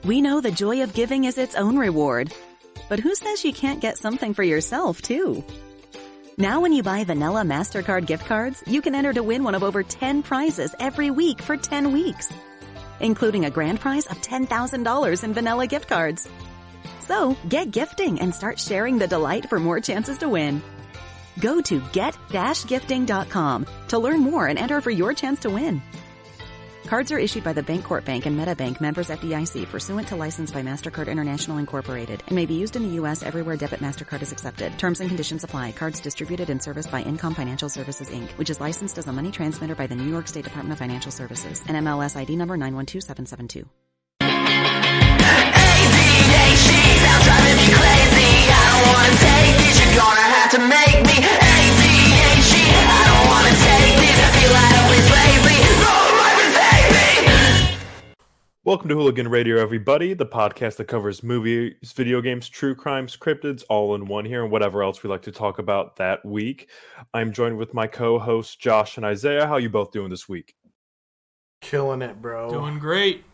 We know the joy of giving is its own reward. But who says you can't get something for yourself, too? Now when you buy vanilla MasterCard gift cards, you can enter to win one of over 10 prizes every week for 10 weeks, including a grand prize of $10,000 in vanilla gift cards. So get gifting and start sharing the delight for more chances to win. Go to get-gifting.com to learn more and enter for your chance to win. Cards are issued by the Bancorp Bank and MetaBank, members FDIC, pursuant to license by MasterCard International Incorporated, and may be used in the U.S. everywhere debit MasterCard is accepted. Terms and conditions apply. Cards distributed and serviced by Income Financial Services, Inc., which is licensed as a money transmitter by the New York State Department of Financial Services, and MLS ID number 912772. ADHD sounds driving me crazy. I don't wanna take this, you're gonna have to make me. ADHD, I don't wanna take this, I feel like I've been slavery. Welcome to Hooligan Radio, everybody, the podcast that covers movies, video games, true crimes, cryptids, all in one here, and whatever else we like to talk about that week. I'm joined with my co-hosts, Josh and Isaiah. How you both doing this week? Killing it, bro. Doing great.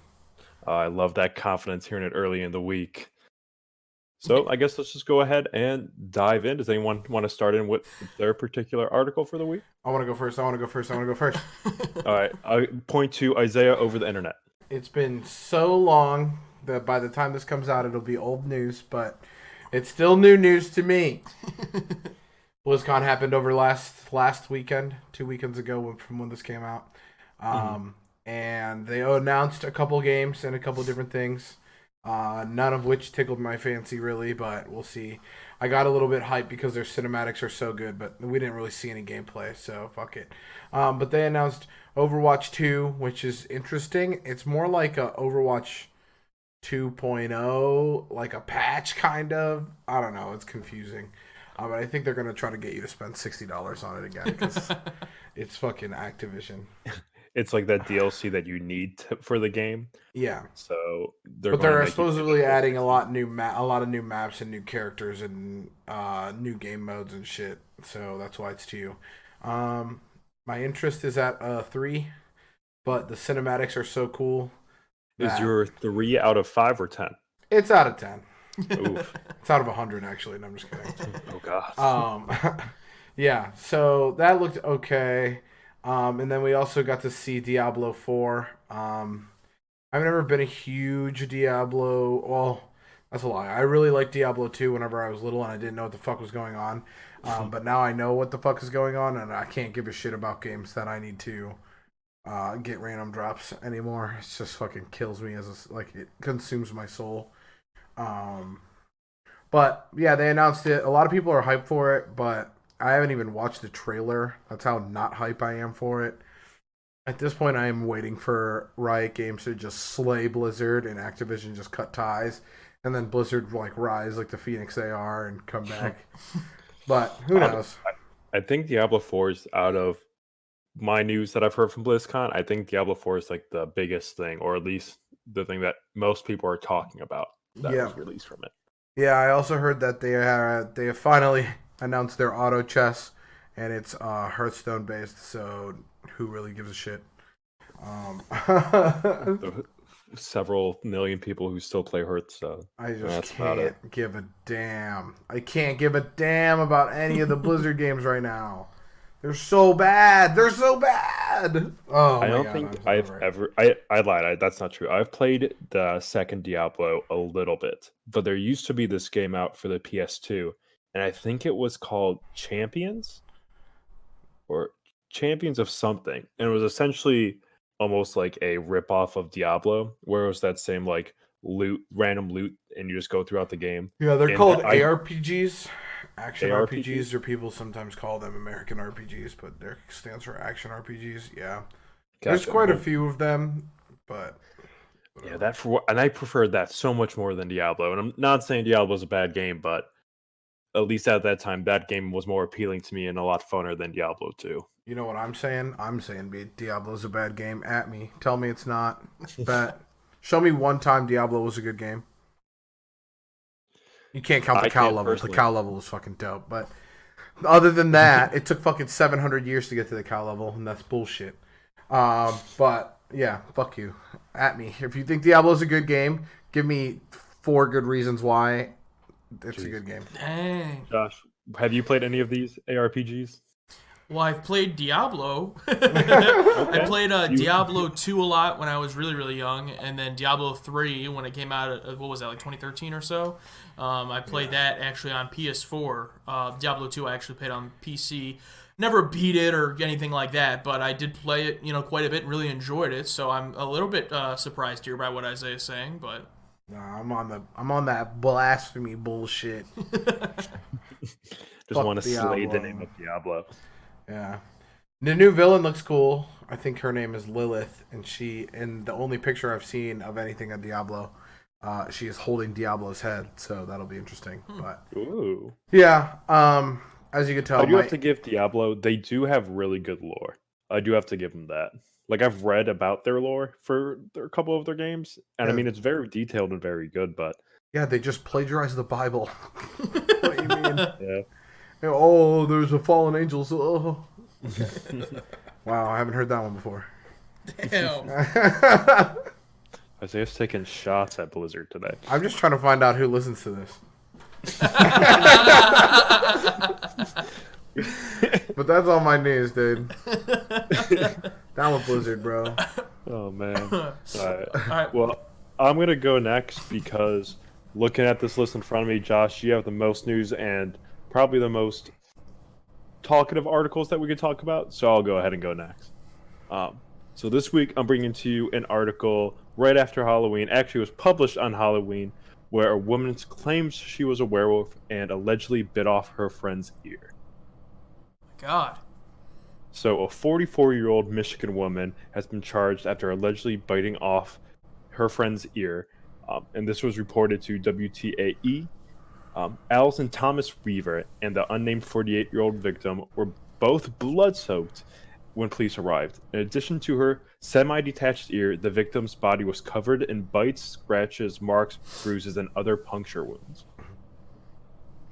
I love that confidence hearing it early in the week. So I guess let's just go ahead and dive in. Does anyone want to start in with their particular article for the week? I want to go first. All right. I point to Isaiah over the internet. It's been so long that by the time this comes out, it'll be old news, but it's still new news to me. Blizzcon happened over last weekend, 2 weekends ago from when this came out. And they announced a couple games and a couple different things, none of which tickled my fancy really, but we'll see. I got a little bit hyped because their cinematics are so good, but we didn't really see any gameplay, so fuck it. But they announced Overwatch 2, which is interesting. It's more like a Overwatch 2.0, like a patch kind of. I don't know. It's confusing. But I think they're going to try to get you to spend $60 on it again because it's fucking Activision. It's like that DLC that you need for the game. Yeah. So they're supposedly adding a lot of new maps and new characters and new game modes and shit. So that's why it's 2. My interest is at 3, but the cinematics are so cool. Is your 3 out of 5 or 10? It's out of 10. Oof. It's out of 100 actually. No, I'm just kidding. Oh god. Yeah. So that looked okay. And then we also got to see Diablo 4. I've never been a huge Diablo. Well, that's a lie. I really liked Diablo 2 whenever I was little and I didn't know what the fuck was going on. But now I know what the fuck is going on and I can't give a shit about games that I need to get random drops anymore. It just fucking kills me it consumes my soul. But yeah, they announced it. A lot of people are hyped for it, but I haven't even watched the trailer. That's how not hype I am for it. At this point, I am waiting for Riot Games to just slay Blizzard and Activision just cut ties, and then Blizzard rise like the Phoenix they are and come back. But who knows? I think Diablo 4 is out of my news that I've heard from BlizzCon. I think Diablo 4 is like the biggest thing, or at least the thing that most people are talking about that was released from it. Yeah, I also heard that they have finally announced their auto chess, and it's Hearthstone based. So who really gives a shit? Several million people who still play Hearthstone. I just can't give a damn. I can't give a damn about any of the Blizzard games right now. They're so bad. Oh, I don't think I've ever. I lied. That's not true. I've played the second Diablo a little bit, but there used to be this game out for the PS2, and I think it was called Champions or Champions of something, and it was essentially almost like a ripoff of Diablo, where it was that same like random loot, and you just go throughout the game. Yeah, they're called ARPGs. Action RPGs, or people sometimes call them American RPGs, but it stands for Action RPGs. Yeah, there's quite a few of them, but yeah, and I prefer that so much more than Diablo. And I'm not saying Diablo is a bad game, but at least at that time, that game was more appealing to me and a lot funner than Diablo 2. You know what I'm saying? I'm saying Diablo's a bad game. At me, tell me it's not. But show me one time Diablo was a good game. You can't count the cow level. Personally. The cow level was fucking dope. But other than that, it took fucking 700 years to get to the cow level, and that's bullshit. But yeah, fuck you. at me. If you think Diablo's a good game, give me 4 good reasons why it's a good game. Dang. Josh, have you played any of these ARPGs? Well, I've played Diablo. I played Diablo 2 a lot when I was really, really young, and then Diablo 3 when it came out, what was that, like 2013 or so? I played that actually on PS4. Diablo 2 I actually played on PC. Never beat it or anything like that, but I did play it, quite a bit and really enjoyed it, so I'm a little bit surprised here by what Isaiah's saying, but... Nah, I'm on that blasphemy bullshit. Just want to slay the name of Diablo. Yeah. The new villain looks cool. I think her name is Lilith, and the only picture I've seen of anything on Diablo, she is holding Diablo's head, so that'll be interesting. But Ooh. yeah, as you can tell, I do have to give Diablo, they do have really good lore. I do have to give them that. Like, I've read about their lore for a couple of their games, and I mean, it's very detailed and very good, but... Yeah, they just plagiarized the Bible. What do you mean? Yeah. Oh, there's a fallen angel. So, oh. Okay. Wow, I haven't heard that one before. Damn. Isaiah's taking shots at Blizzard today. I'm just trying to find out who listens to this. But that's all my news, dude. Down with Blizzard, bro. Oh, man. All right. Well, I'm going to go next because looking at this list in front of me, Josh, you have the most news and probably the most talkative articles that we could talk about, so I'll go ahead and go next. So this week, I'm bringing to you an article right after Halloween. Actually, it was published on Halloween, where a woman claims she was a werewolf and allegedly bit off her friend's ear. God. So a 44-year-old Michigan woman has been charged after allegedly biting off her friend's ear, and this was reported to WTAE. Allison Thomas Weaver and the unnamed 48-year-old victim were both blood-soaked when police arrived. In addition to her semi-detached ear, the victim's body was covered in bites, scratches, marks, bruises, and other puncture wounds.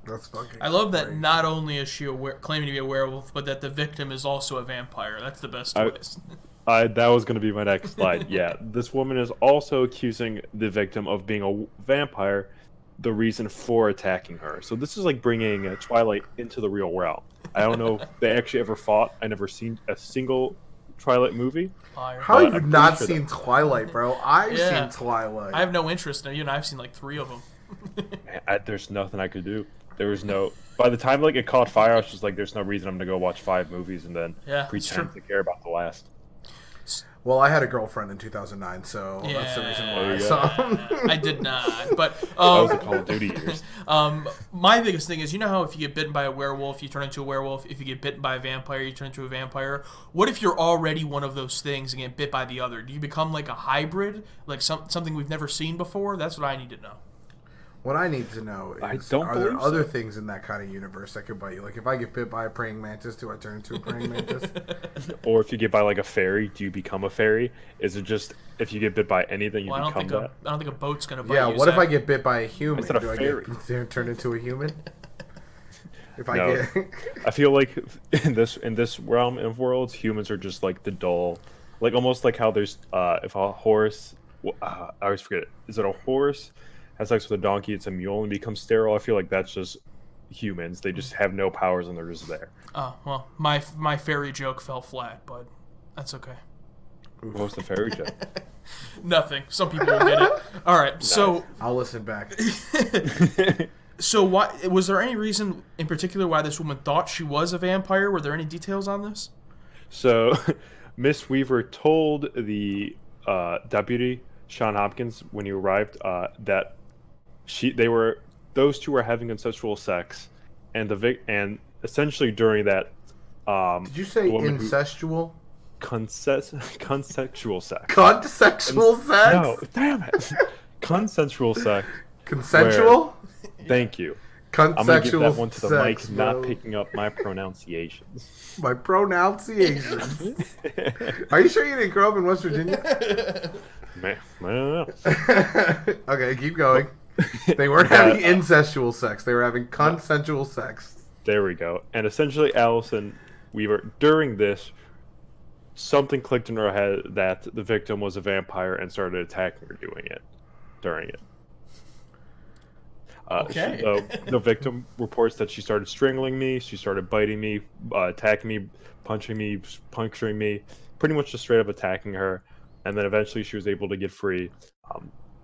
That's fucking I love that crazy. not only is she claiming to be a werewolf, but that the victim is also a vampire. That's the best twist. That was going to be my next slide. Yeah, this woman is also accusing the victim of being a vampire, the reason for attacking her. So this is like bringing Twilight into the real realm. I don't know if they actually ever fought. I never seen a single Twilight movie. How have you not seen Twilight, bro? I've seen Twilight. I have no interest in it. I've seen like 3 of them. There's nothing I could do. There was no... By the time like it caught fire, I was just like, there's no reason I'm going to go watch 5 movies and then pretend to care about the last. Well, I had a girlfriend in 2009, so that's the reason why I saw. I did not, but that was the Call of Duty years. My biggest thing is, you know how if you get bitten by a werewolf, you turn into a werewolf. If you get bitten by a vampire, you turn into a vampire. What if you're already one of those things and get bit by the other? Do you become like a hybrid, like something we've never seen before? That's what I need to know. What I need to know is, are there other things in that kind of universe that could bite you? Like, if I get bit by a praying mantis, do I turn into a praying mantis? Or if you get by, like, a fairy, do you become a fairy? Is it just, if you get bit by anything, you become that? I don't think a boat's going to bite you. Yeah, what if I get bit by a human? Do I get turn into a human? I feel like in this realm of worlds, humans are just, like, the dull... Like, almost like how there's, if a horse... I always forget it. Is it a horse... has sex with a donkey, it's a mule, and becomes sterile? I feel like that's just humans. They just have no powers and they're just there. Oh, well, my fairy joke fell flat, but that's okay. What was the fairy joke? Nothing. Some people will get it. All right, nice. So... I'll listen back. So was there any reason in particular why this woman thought she was a vampire? Were there any details on this? So, Miss Weaver told the deputy, Sean Hopkins, when he arrived, that those two were having consensual sex, and essentially during that, did you say incestual? Consensual sex. Consensual sex? No, damn it. Consensual sex. Consensual? Thank you. Consensual I'm gonna give that one to the sex, mic, bro. not picking up my pronunciations. My pronunciations. Are you sure you didn't grow up in West Virginia? Man, I don't know. Okay, keep going. They weren't having incestual sex. They were having consensual sex. There we go. And essentially, Allison Weaver, during this, something clicked in her head that the victim was a vampire and started attacking her during it. Okay. The victim reports that she started strangling me, she started biting me, attacking me, punching me, puncturing me, pretty much just straight up attacking her, and then eventually she was able to get free.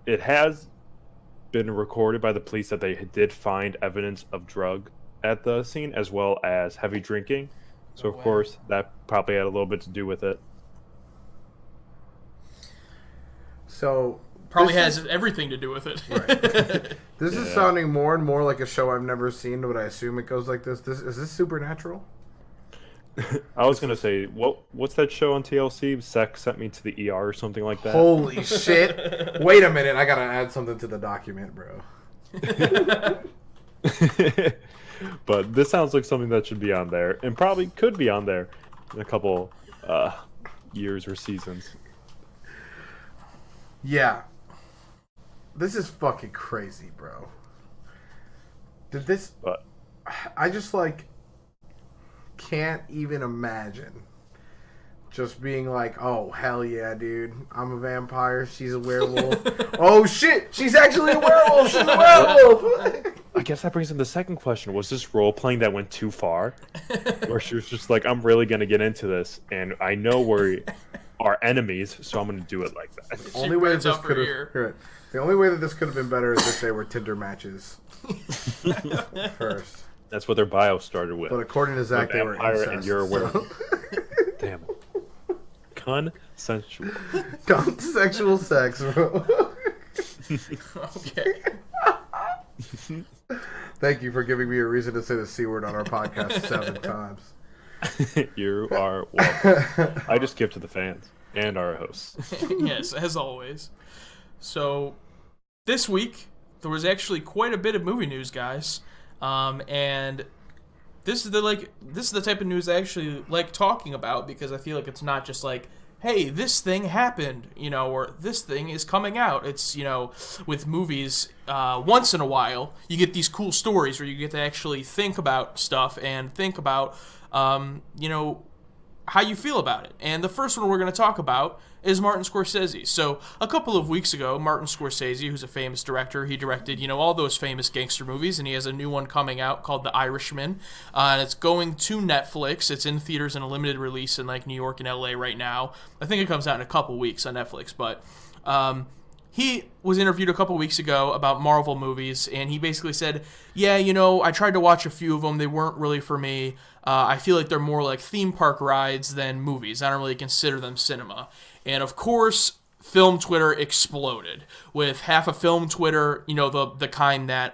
It has been recorded by the police that they did find evidence of drug at the scene, as well as heavy drinking. So, of course, that probably had a little bit to do with it. So Probably has everything to do with it. Right. This is sounding more and more like a show I've never seen, but I assume it goes like this. Is this Supernatural? I was gonna say, what's that show on TLC? Sex Sent Me to the ER or something like that. Holy shit! Wait a minute, I gotta add something to the document, bro. But this sounds like something that should be on there, and probably could be on there in a couple years or seasons. Yeah. This is fucking crazy, bro. I just, can't even imagine just being like, oh, hell yeah, dude. I'm a vampire. She's a werewolf. Oh, shit. She's actually a werewolf. She's a werewolf. I guess that brings in the second question. Was this role-playing that went too far? Where she was just like, I'm really going to get into this, and I know we are enemies, so I'm going to do it like that. The only way that this could have been better is if they were Tinder matches first. That's what their bio started with. But according to Zach, they were incest. And you're a werewolf. Damn it. Consensual. Consensual sex, bro. Okay. Thank you for giving me a reason to say the C word on our podcast 7 times. You are welcome. I just give to the fans and our hosts. Yes, as always. So, this week, there was actually quite a bit of movie news, guys. And this is the type of news I actually like talking about, because I feel like it's not just like, hey, this thing happened, or this thing is coming out. It's, with movies, once in a while, you get these cool stories where you get to actually think about stuff and think about, how you feel about it. And the first one we're going to talk about is Martin Scorsese. So a couple of weeks ago, Martin Scorsese, who's a famous director, he directed, all those famous gangster movies, and he has a new one coming out called The Irishman. And it's going to Netflix. It's in theaters in a limited release in New York and LA right now. I think it comes out in a couple weeks on Netflix, but he was interviewed a couple weeks ago about Marvel movies, and he basically said, yeah, I tried to watch a few of them. They weren't really for me. I feel like they're more like theme park rides than movies. I don't really consider them cinema. And of course, film Twitter exploded, with half of film Twitter, the kind that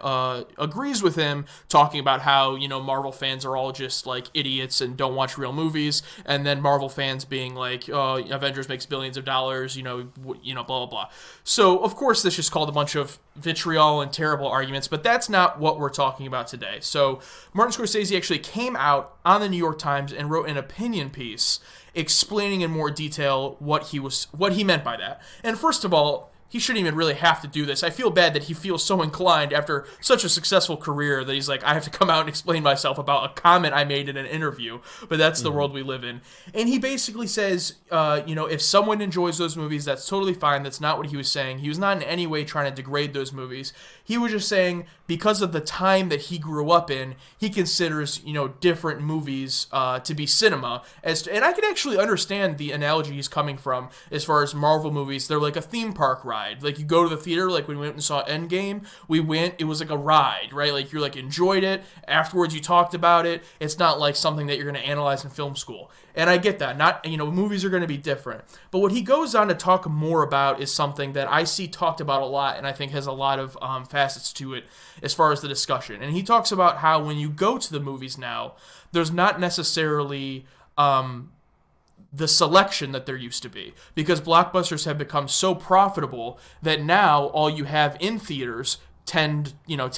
agrees with him, talking about how, Marvel fans are all just like idiots and don't watch real movies, and then Marvel fans being like, Avengers makes billions of dollars, blah, blah, blah. So, of course, this just called a bunch of vitriol and terrible arguments, but that's not what we're talking about today. So, Martin Scorsese actually came out on the New York Times and wrote an opinion piece explaining in more detail what he meant by that. And first of all, he shouldn't even really have to do this. I feel bad that he feels so inclined after such a successful career that he's like, I have to come out and explain myself about a comment I made in an interview. But that's the world we live in. And he basically says, if someone enjoys those movies, that's totally fine. That's not what he was saying. He was not in any way trying to degrade those movies. He was just saying, because of the time that he grew up in, he considers, different movies to be cinema. And I can actually understand the analogy he's coming from as far as Marvel movies. They're like a theme park ride. Like, you go to the theater, like when we went and saw Endgame, it was like a ride, right? Like, you're like enjoyed it. Afterwards, you talked about it. It's not like something that you're going to analyze in film school. And I get that. Movies are going to be different. But what he goes on to talk more about is something that I see talked about a lot, and I think has a lot of facets to it as far as the discussion. And he talks about how when you go to the movies now, there's not necessarily the selection that there used to be, because blockbusters have become so profitable that now all you have in theaters 10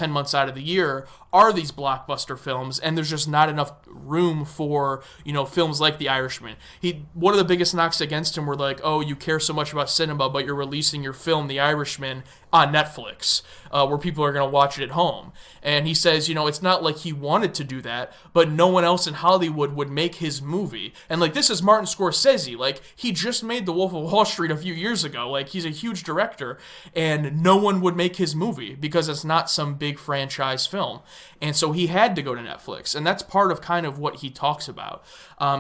months out of the year are these blockbuster films, and there's just not enough room for, films like The Irishman. One of the biggest knocks against him were like, oh, you care so much about cinema, but you're releasing your film, The Irishman, on Netflix, where people are going to watch it at home. And he says, it's not like he wanted to do that, but no one else in Hollywood would make his movie. And, this is Martin Scorsese. He just made The Wolf of Wall Street a few years ago. He's a huge director, and no one would make his movie because it's not some big franchise film. And so he had to go to Netflix, and that's part of kind of what he talks about.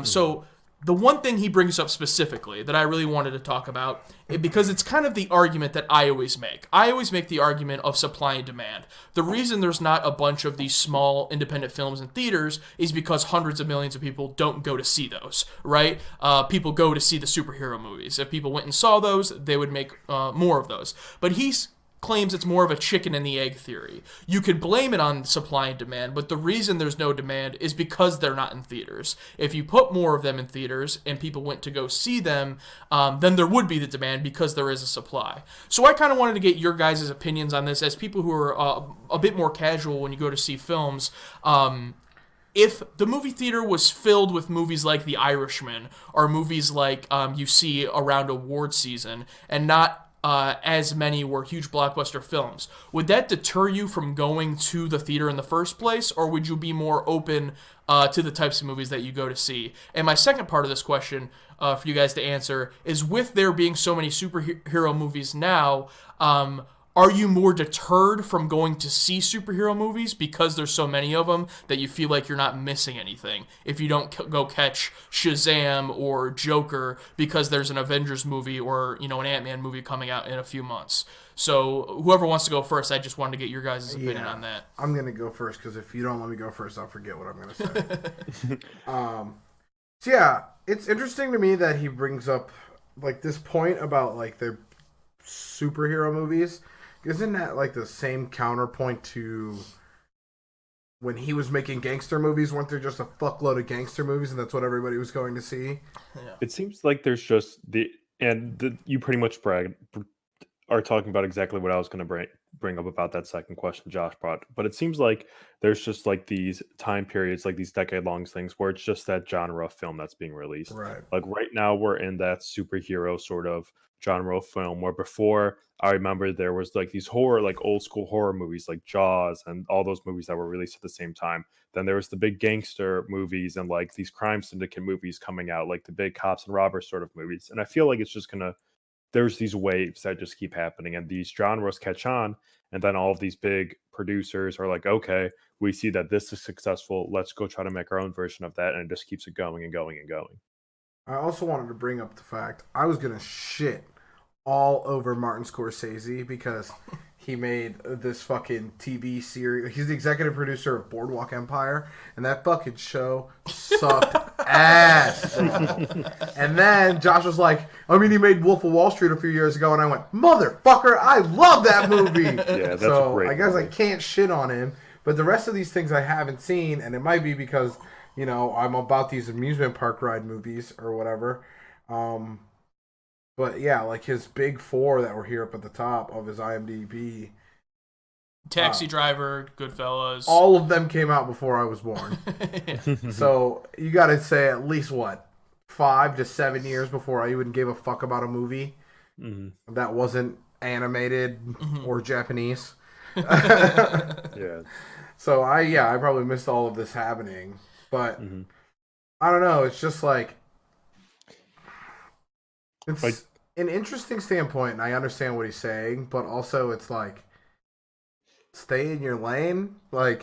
So the one thing he brings up specifically that I really wanted to talk about, because it's kind of the argument that I always make. I always make the argument of supply and demand. The reason there's not a bunch of these small independent films in theaters is because hundreds of millions of people don't go to see those, right? People go to see the superhero movies. If people went and saw those, they would make more of those. But he's claims it's more of a chicken and the egg theory. You could blame it on supply and demand, but the reason there's no demand is because they're not in theaters. If you put more of them in theaters and people went to go see them, then there would be the demand because there is a supply. So I kind of wanted to get your guys' opinions on this as people who are a bit more casual when you go to see films. If the movie theater was filled with movies like The Irishman or movies like you see around award season and not as many were huge blockbuster films, would that deter you from going to the theater in the first place, or would you be more open to the types of movies that you go to see? And my second part of this question for you guys to answer is, with there being so many superhero movies now, are you more deterred from going to see superhero movies because there's so many of them that you feel like you're not missing anything if you don't go catch Shazam or Joker because there's an Avengers movie or, an Ant-Man movie coming out in a few months? So whoever wants to go first, I just wanted to get your guys' opinion on that. I'm going to go first because if you don't let me go first, I'll forget what I'm going to say. So yeah, it's interesting to me that he brings up this point about their superhero movies. Isn't that the same counterpoint to when he was making gangster movies? Weren't there just a fuckload of gangster movies and that's what everybody was going to see? Yeah. It seems like there's just you pretty much are talking about exactly what I was going to bring up about that second question Josh brought. But it seems like there's just these time periods, these decade-long things where it's just that genre of film that's being released. Right. Right now we're in that superhero sort of genre of film where before I remember there was these horror, old school horror movies like Jaws and all those movies that were released at the same time. Then there was the big gangster movies and these crime syndicate movies coming out, the big cops and robbers sort of movies. And I feel like it's just there's these waves that just keep happening and these genres catch on. And then all of these big producers are okay, we see that this is successful. Let's go try to make our own version of that. And it just keeps it going and going and going. I also wanted to bring up the fact I was going to shit all over Martin Scorsese because he made this fucking TV series. He's the executive producer of Boardwalk Empire, and that fucking show sucked ass, bro. And then Josh was like, he made Wolf of Wall Street a few years ago, and I went, motherfucker, I love that movie. Yeah, that's so great. I guess I can't shit on him, but the rest of these things I haven't seen, and it might be because I'm about these amusement park ride movies or whatever. But yeah, his big four that were here up at the top of his IMDb. Taxi Driver, Goodfellas. All of them came out before I was born. So you got to say at least 5 to 7 years before I even gave a fuck about a movie that wasn't animated or Japanese. Yeah. So I probably missed all of this happening. But I don't know. It's just it's an interesting standpoint, and I understand what he's saying, but also it's stay in your lane. I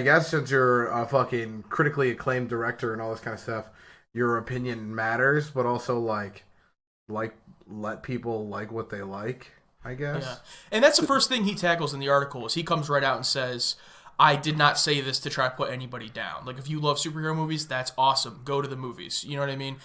guess since you're a fucking critically acclaimed director and all this kind of stuff, your opinion matters, but also let people like what they like, I guess. Yeah. And that's the first thing he tackles in the article is he comes right out and says, I did not say this to try to put anybody down. If you love superhero movies, that's awesome. Go to the movies. You know what I mean?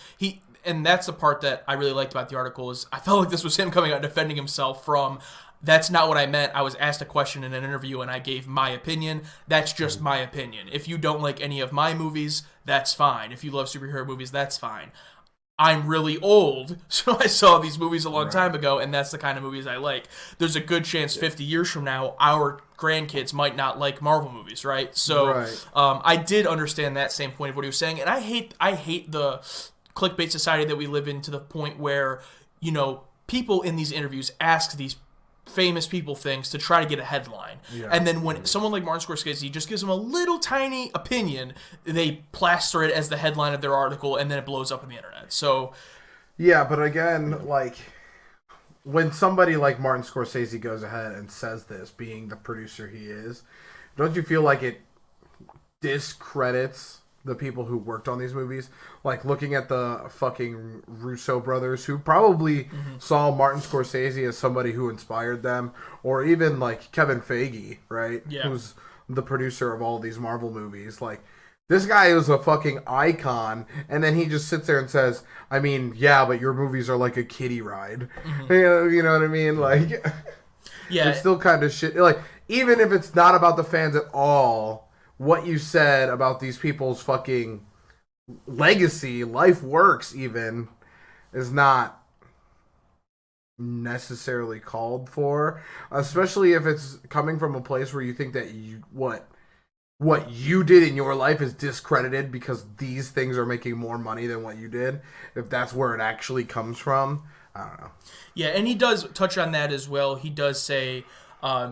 And that's the part that I really liked about the article is I felt like this was him coming out and defending himself from, that's not what I meant. I was asked a question in an interview and I gave my opinion. That's just my opinion. If you don't like any of my movies, that's fine. If you love superhero movies, that's fine. I'm really old, so I saw these movies a long time ago, and that's the kind of movies I like. There's a good chance 50 years from now, our grandkids might not like Marvel movies, right? So I did understand that same point of what he was saying, and I hate the clickbait society that we live in, to the point where, you know, people in these interviews ask these famous people things to try to get a headline. Yeah. And then when someone like Martin Scorsese just gives them a little tiny opinion, they plaster it as the headline of their article, and then it blows up on the internet. So, yeah, but again, like, when somebody like Martin Scorsese goes ahead and says this, being the producer he is, don't you feel like it discredits the people who worked on these movies? Like, looking at the fucking Russo brothers, who probably saw Martin Scorsese as somebody who inspired them, or even like Kevin Feige, right? Yeah. Who's the producer of all these Marvel movies. Like, this guy is a fucking icon, and then he just sits there and says, I mean, yeah, but your movies are like a kiddie ride. You know what I mean? Like, yeah, it's still kind of shit. Like, even if it's not about the fans at all, what you said about these people's fucking legacy, life works even, is not necessarily called for, especially if it's coming from a place where you think that what you did in your life is discredited because these things are making more money than what you did. If that's where it actually comes from, I don't know. Yeah, and he does touch on that as well. He does say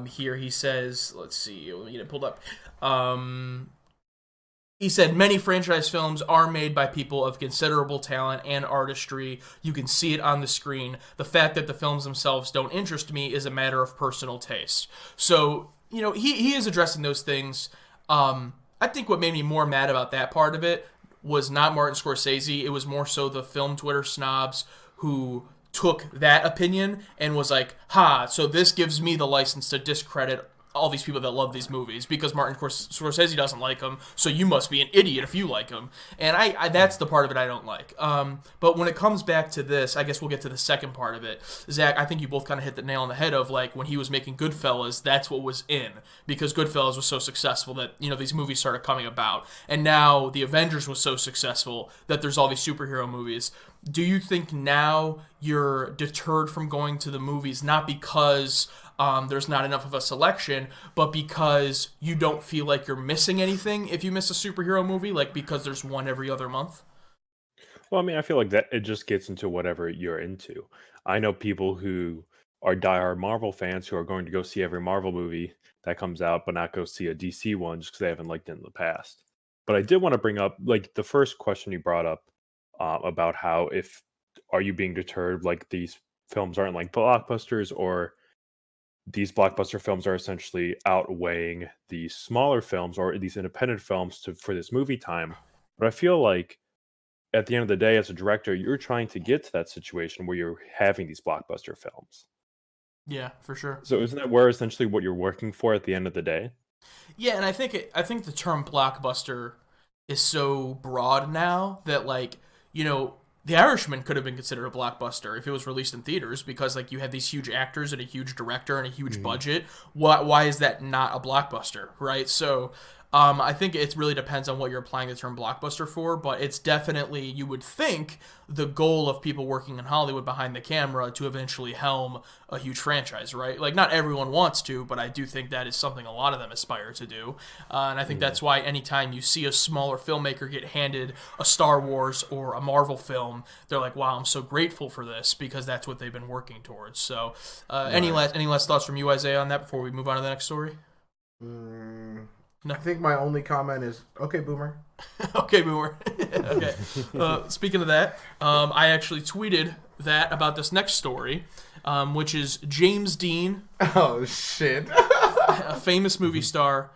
here, he says, let's see, let me get it pulled up. He said, many franchise films are made by people of considerable talent and artistry. You can see it on the screen. The fact that the films themselves don't interest me is a matter of personal taste. So, you know, he is addressing those things. I think what made me more mad about that part of it was not Martin Scorsese. It was more so the film Twitter snobs who took that opinion and was like, so this gives me the license to discredit all these people that love these movies because Martin Scorsese doesn't like them, so you must be an idiot if you like them. And I that's the part of it I don't like. But when it comes back to this, I guess we'll get to the second part of it. Zach, I think you both kind of hit the nail on the head of, like, when he was making Goodfellas, that's what was in, because Goodfellas was so successful that, you know, these movies started coming about. And now the Avengers was so successful that there's all these superhero movies. Do you think now you're deterred from going to the movies, not because there's not enough of a selection, but because you don't feel like you're missing anything if you miss a superhero movie, like because there's one every other month? Well, I mean, I feel like that it just gets into whatever you're into. I know people who are diehard Marvel fans who are going to go see every Marvel movie that comes out, but not go see a DC one just because they haven't liked it in the past. But I did want to bring up, like, the first question you brought up about how are you being deterred, like these films aren't like blockbusters, or these blockbuster films are essentially outweighing these smaller films or these independent films for this movie time. But I feel like at the end of the day, as a director, you're trying to get to that situation where you're having these blockbuster films. Yeah, for sure. So isn't that where essentially what you're working for at the end of the day? Yeah, and I think the term blockbuster is so broad now that, like, you know, The Irishman could have been considered a blockbuster if it was released in theaters, because, like, you have these huge actors and a huge director and a huge budget. Why is that not a blockbuster, right? So I think it really depends on what you're applying the term blockbuster for, but it's definitely, you would think, the goal of people working in Hollywood behind the camera to eventually helm a huge franchise, right? Like, not everyone wants to, but I do think that is something a lot of them aspire to do. And I think that's why anytime you see a smaller filmmaker get handed a Star Wars or a Marvel film, they're like, wow, I'm so grateful for this, because that's what they've been working towards. So any last thoughts from you, Isaiah, on that before we move on to the next story? No. I think my only comment is, okay, boomer. Okay, boomer. Okay. Speaking of that, I actually tweeted that about this next story, which is James Dean. Oh, shit. A famous movie star.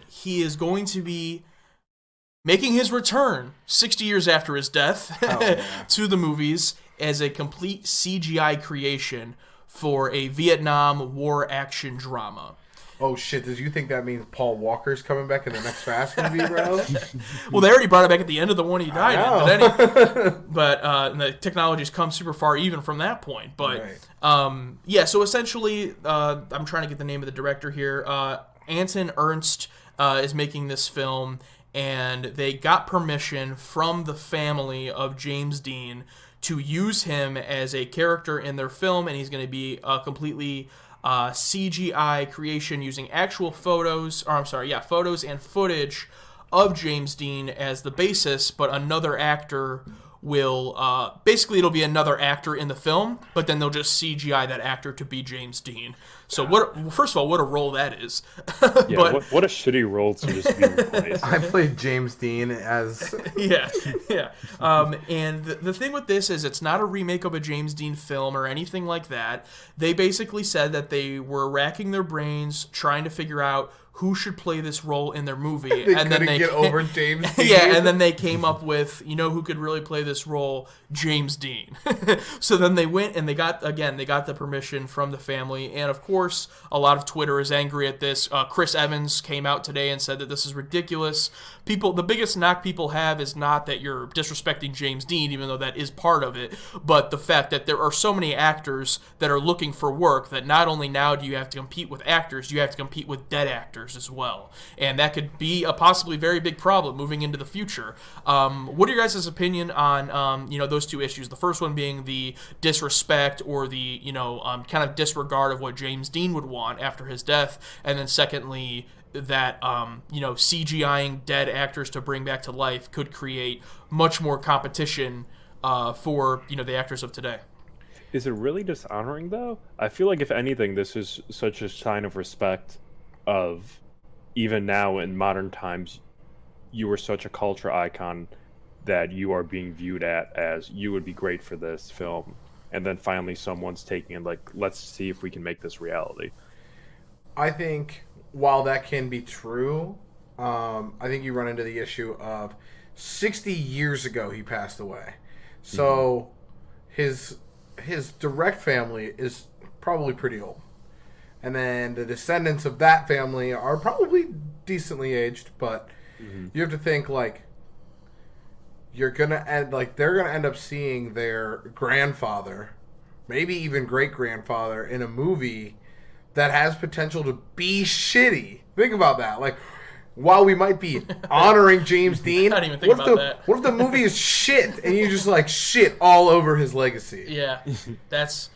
He is going to be making his return 60 years after his death to the movies as a complete CGI creation for a Vietnam War action drama. Oh, shit, did you think that means Paul Walker's coming back in the next Fast movie, bro? Well, they already brought it back at the end of the one he died in. But the technology's come super far even from that point. But, yeah, so essentially, I'm trying to get the name of the director here. Anton Ernst is making this film, and they got permission from the family of James Dean to use him as a character in their film, and he's going to be a completely CGI creation using actual photos and footage of James Dean as the basis, but another actor will basically it'll be another actor in the film, but then they'll just CGI that actor to be James Dean. So first of all, what a role that is. Yeah, but, what a shitty role to just be replaced. I played James Dean as... yeah. And the thing with this is it's not a remake of a James Dean film or anything like that. They basically said that they were racking their brains trying to figure out who should play this role in their movie. They couldn't get over James Dean. Yeah, and then they came up with, who could really play this role? James Dean. So then they went and they got the permission from the family. And of course, a lot of Twitter is angry at this. Chris Evans came out today and said that this is ridiculous. The biggest knock people have is not that you're disrespecting James Dean, even though that is part of it, but the fact that there are so many actors that are looking for work that not only now do you have to compete with actors, you have to compete with dead actors as well. And that could be a possibly very big problem moving into the future. What are your guys' opinion on those two issues? The first one being the disrespect or the kind of disregard of what James Dean would want after his death, and then secondly that CGIing dead actors to bring back to life could create much more competition for the actors of today. Is it really dishonoring though? I feel like if anything, this is such a sign of respect of even now in modern times, you were such a culture icon that you are being viewed as you would be great for this film, and then finally someone's taking it like, let's see if we can make this reality. I think while that can be true, I think you run into the issue of 60 years ago he passed away. So his direct family is probably pretty old. And then the descendants of that family are probably decently aged, but you have to think they're gonna end up seeing their grandfather, maybe even great grandfather, in a movie that has potential to be shitty. Think about that. While we might be honoring James Dean, I didn't even think about that. What if the movie is shit and you just shit all over his legacy? Yeah, that's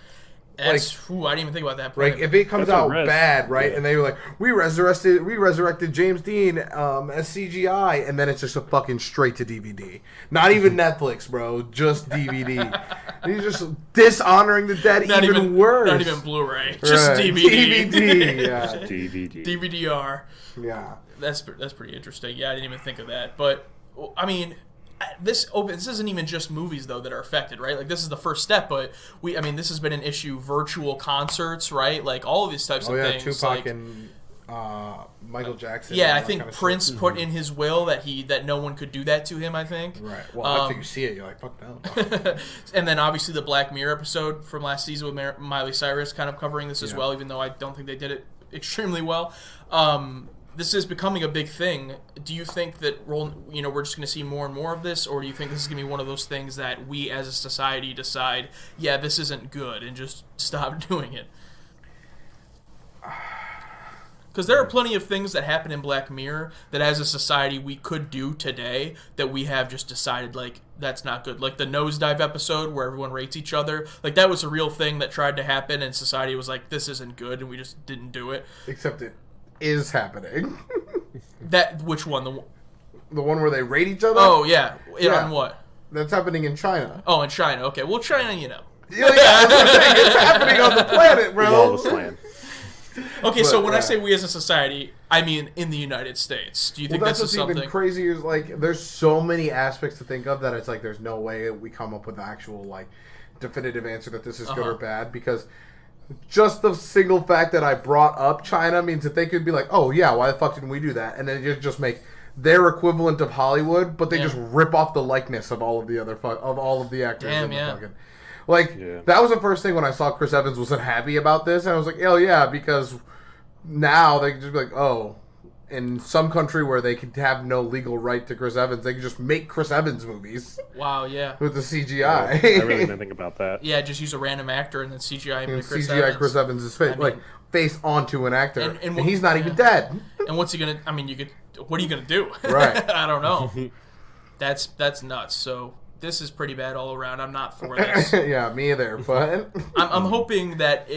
I didn't even think about that. If it comes out bad, right, and they were like, we resurrected James Dean as CGI, and then it's just a fucking straight to DVD. Not even Netflix, bro, just DVD. And you're just dishonoring the dead even worse. Not even Blu-ray, just DVD. DVD, yeah. DVD. DVD-R. Yeah. That's pretty interesting. Yeah, I didn't even think of that. But, I mean, this isn't even just movies, though, that are affected, right? This is the first step, but this has been an issue. Virtual concerts, right? All of these types of things. Tupac and Michael Jackson. Yeah, I think Prince put in his will that no one could do that to him, I think. Right. Well, after you see it, you're like, fuck no. And then, obviously, the Black Mirror episode from last season with Miley Cyrus kind of covering this as well, even though I don't think they did it extremely well. This is becoming a big thing. Do you think that we're just going to see more and more of this, or do you think this is going to be one of those things that we as a society decide, yeah, this isn't good, and just stop doing it? Because there are plenty of things that happen in Black Mirror that as a society we could do today that we have just decided, that's not good. Like the nosedive episode where everyone rates each other. That was a real thing that tried to happen, and society was like, this isn't good, and we just didn't do it. Except it is happening. Which one? The one where they rate each other? Oh, yeah. On what? That's happening in China. Oh, in China. Okay. Well, China, Yeah, that's what I'm saying. It's happening on the planet, bro. Lawless land. Okay, so when I say we as a society, I mean in the United States. Do you think this is something? That's what's even crazier is, there's so many aspects to think of that it's there's no way we come up with an actual, definitive answer that this is good or bad, because just the single fact that I brought up China means that they could be like, oh yeah, why the fuck didn't we do that? And then just make their equivalent of Hollywood, but they just rip off the likeness of all of the other all of the actors. Damn, That was the first thing when I saw Chris Evans wasn't happy about this, and I was like, oh yeah, because now they can just be like, oh, in some country where they could have no legal right to Chris Evans, they can just make Chris Evans movies. Wow, yeah. With the CGI. Yeah, I really didn't think about that. Yeah, just use a random actor and then CGI him into Chris CGI Evans. Chris Evans' face, face onto an actor, and he's not even dead. And what's he gonna? You could what are you gonna do? Right. I don't know. That's nuts. So this is pretty bad all around. I'm not for this. Yeah, me either. But I'm hoping that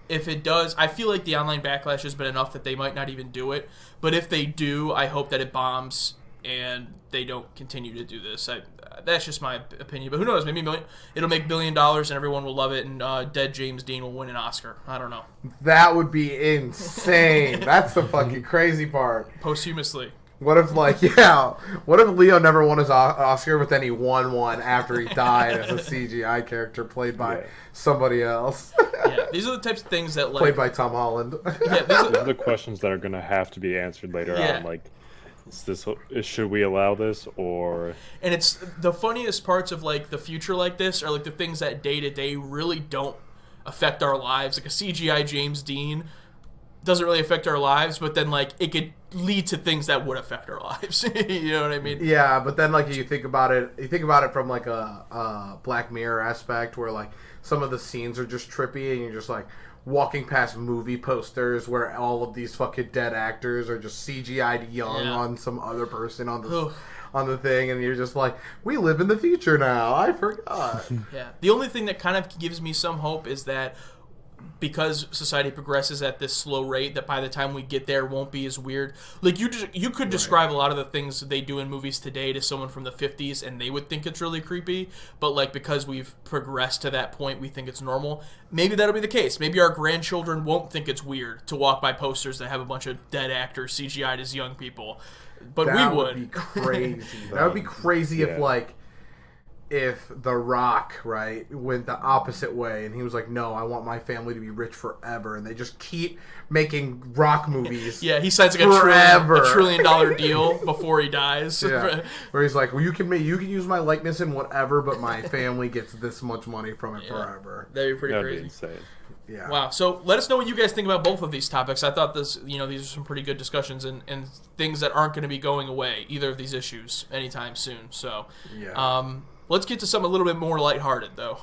if it does, I feel like the online backlash has been enough that they might not even do it. But if they do, I hope that it bombs and they don't continue to do this. That's just my opinion. But who knows? Maybe it'll make $1 billion and everyone will love it, and dead James Dean will win an Oscar. I don't know. that would be insane. That's the fucking crazy part. Posthumously. What if, like, yeah, what if Leo never won his Oscar, but then he won one after he died as a CGI character played by somebody else? Yeah, these are the types of things that, like... Played by Tom Holland. Yeah, These are the questions that are going to have to be answered later on. Like, should we allow this, or... And it's the funniest parts of, like, the future like this are, like, the things that day-to-day really don't affect our lives. Like, a CGI James Dean doesn't really affect our lives, but then, like, it could lead to things that would affect our lives. You know what I mean? Yeah, but then, like, you think about it from, like, a Black Mirror aspect where, like, some of the scenes are just trippy and you're just, like, walking past movie posters where all of these fucking dead actors are just CGI'd young on some other person on the thing, and you're just like, we live in the future now. I forgot. Yeah. The only thing that kind of gives me some hope is that because society progresses at this slow rate, that by the time we get there, it won't be as weird. Like, you could describe a lot of the things that they do in movies today to someone from the 50s, and they would think it's really creepy. But, like, because we've progressed to that point, we think it's normal. Maybe that'll be the case. Maybe our grandchildren won't think it's weird to walk by posters that have a bunch of dead actors CGI'd as young people. But that we would. That would be crazy. That would be crazy if The Rock, right, went the opposite way, and he was like, no, I want my family to be rich forever, and they just keep making Rock movies. Yeah, he signs like forever. a $1 trillion deal before he dies. Yeah. Where he's like, well, you can use my likeness in whatever, but my family gets this much money from it forever. That'd be pretty That'd crazy. be insane. Yeah. Wow. So let us know what you guys think about both of these topics. I thought these are some pretty good discussions and things that aren't going to be going away, either of these issues, anytime soon. So, let's get to something a little bit more lighthearted, though.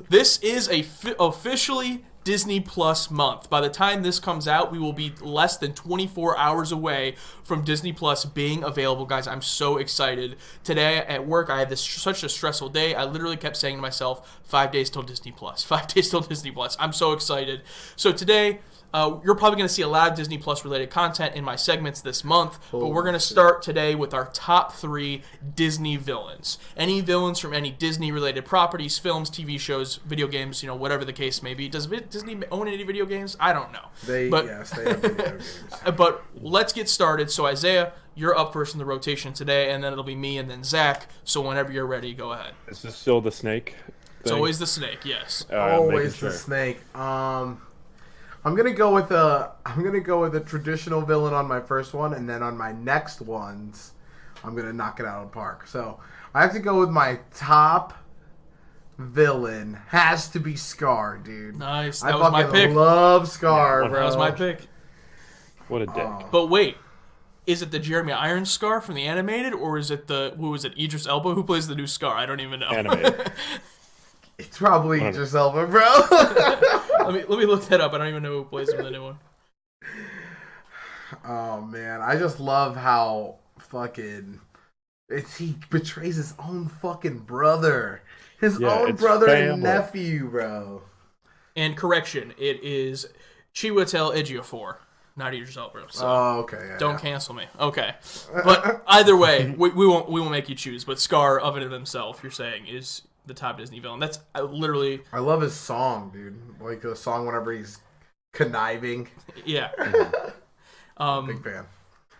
This is officially Disney Plus month. By the time this comes out, we will be less than 24 hours away from Disney Plus being available. Guys, I'm so excited. Today at work, I had such a stressful day. I literally kept saying to myself, 5 days till Disney Plus. 5 days till Disney Plus. I'm so excited. So today, you're probably going to see a lot of Disney Plus related content in my segments this month, but we're going to start today with our top 3 Disney villains. Any villains from any Disney related properties, films, TV shows, video games, whatever the case may be. Does Disney own any video games? I don't know. Yes, they have video games. But let's get started. So Isaiah, you're up first in the rotation today, and then it'll be me and then Zach. So whenever you're ready, go ahead. Is this still the snake It's always the snake, yes. Always the snake. I'm gonna go with a traditional villain on my first one, and then on my next ones, I'm gonna knock it out of the park. So I have to go with my top villain. Has to be Scar, dude. Nice. That was my pick. I love Scar, bro. That was my pick. What a dick. But wait, is it the Jeremy Irons Scar from the animated, or is it Idris Elba who plays the new Scar? I don't even know. Animated. It's probably Idris Elba, bro. let me look that up. I don't even know who plays him in the new one. Oh man, I just love how he betrays his own fucking brother, his own brother and nephew, bro. And correction, it is Chiwetel Ejiofor, not Idris Elba. So okay. Don't cancel me. Okay, but either way, we won't make you choose. But Scar, of it in himself, you're saying is the top Disney villain. That's literally... I love his song, dude. Like the song whenever he's conniving. Yeah. Big fan.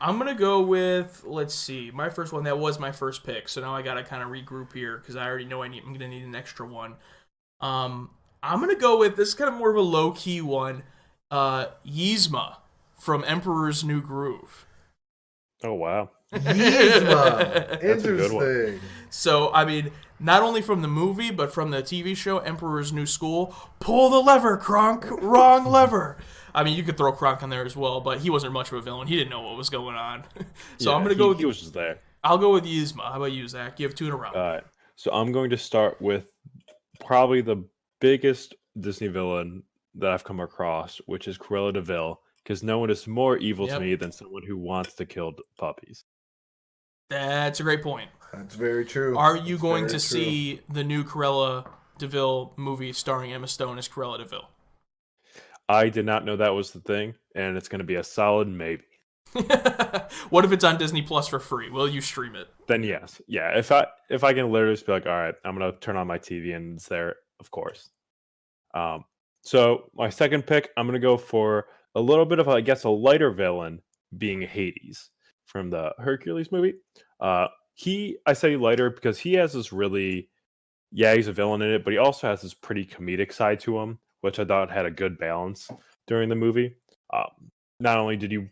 I'm going to go with, let's see, my first one. That was my first pick. So now I got to kind of regroup here because I already know I'm going to need an extra one. I'm going to go with, this is kind of more of a low-key one, Yzma from Emperor's New Groove. Oh, wow. Yzma. That's a good one. So, I mean, not only from the movie, but from the TV show, Emperor's New School. Pull the lever, Kronk. Wrong lever. I mean, you could throw Kronk on there as well, but he wasn't much of a villain. He didn't know what was going on. So I'm going to go with... He was just there. I'll go with Yzma. How about you, Zach? You have 2 in a row. All right. So I'm going to start with probably the biggest Disney villain that I've come across, which is Cruella de Vil because no one is more evil Yep. to me than someone who wants to kill puppies. That's a great point. That's very true. Are you That's going very to true. see the new Cruella DeVille movie starring Emma Stone as Cruella DeVille? I did not know that was the thing, and it's going to be a solid maybe. What if it's on Disney Plus for free? Will you stream it? Then yes, yeah. If I can literally just be like, all right, I'm gonna turn on my TV and it's there, of course. So my second pick, I'm gonna go for a little bit of, I guess, a lighter villain, being Hades from the Hercules movie. I say lighter because he has this really, yeah, he's a villain in it, but he also has this pretty comedic side to him, which I thought had a good balance during the movie. Not only did you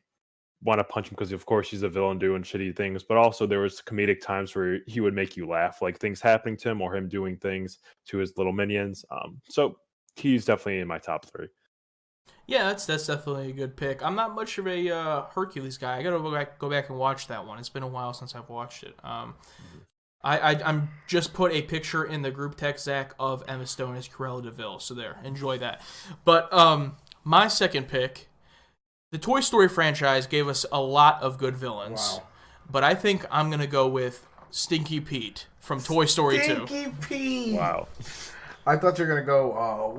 want to punch him because, of course, he's a villain doing shitty things, but also there was comedic times where he would make you laugh, like things happening to him or him doing things to his little minions. So he's definitely in my top 3. Yeah, that's definitely a good pick. I'm not much of a Hercules guy. I gotta go back and watch that one. It's been a while since I've watched it. I'm just put a picture in the group text, Zach, of Emma Stone as Cruella DeVille. So there, enjoy that. But my second pick, the Toy Story franchise gave us a lot of good villains. Wow. But I think I'm gonna go with Stinky Pete from Toy Story 2. Stinky Pete. Wow. I thought you were gonna go.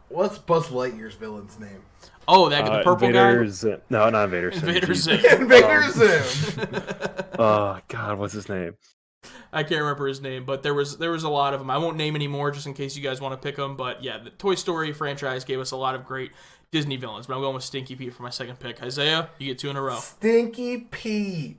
What's Buzz Lightyear's villain's name? Oh, that the purple Invader guy. Zim. No, not Invader Zim. Invader Jeez. Zim. Invader Zim. Oh God, what's his name? I can't remember his name, but there was a lot of them. I won't name any more just in case you guys want to pick them. But yeah, the Toy Story franchise gave us a lot of great Disney villains. But I'm going with Stinky Pete for my second pick. Isaiah, you get 2 in a row. Stinky Pete.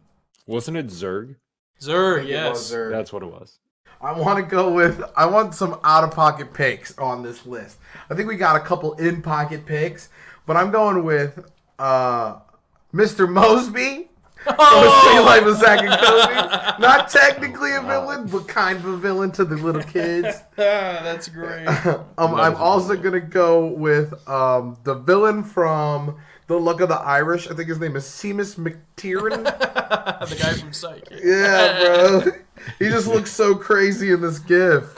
Wasn't it Zurg? Zurg, It yes. was Zurg. That's what it was. I want some out-of-pocket picks on this list. I think we got a couple in-pocket picks, but I'm going with Mr. Mosby from The Secret Life of Zack and Cody. Not technically a villain, but kind of a villain to the little kids. That's great. I'm also going to go with the villain from The Luck of the Irish. I think his name is Seamus McTiernan. The guy from Psych. Yeah, bro. He just looks so crazy in this gif.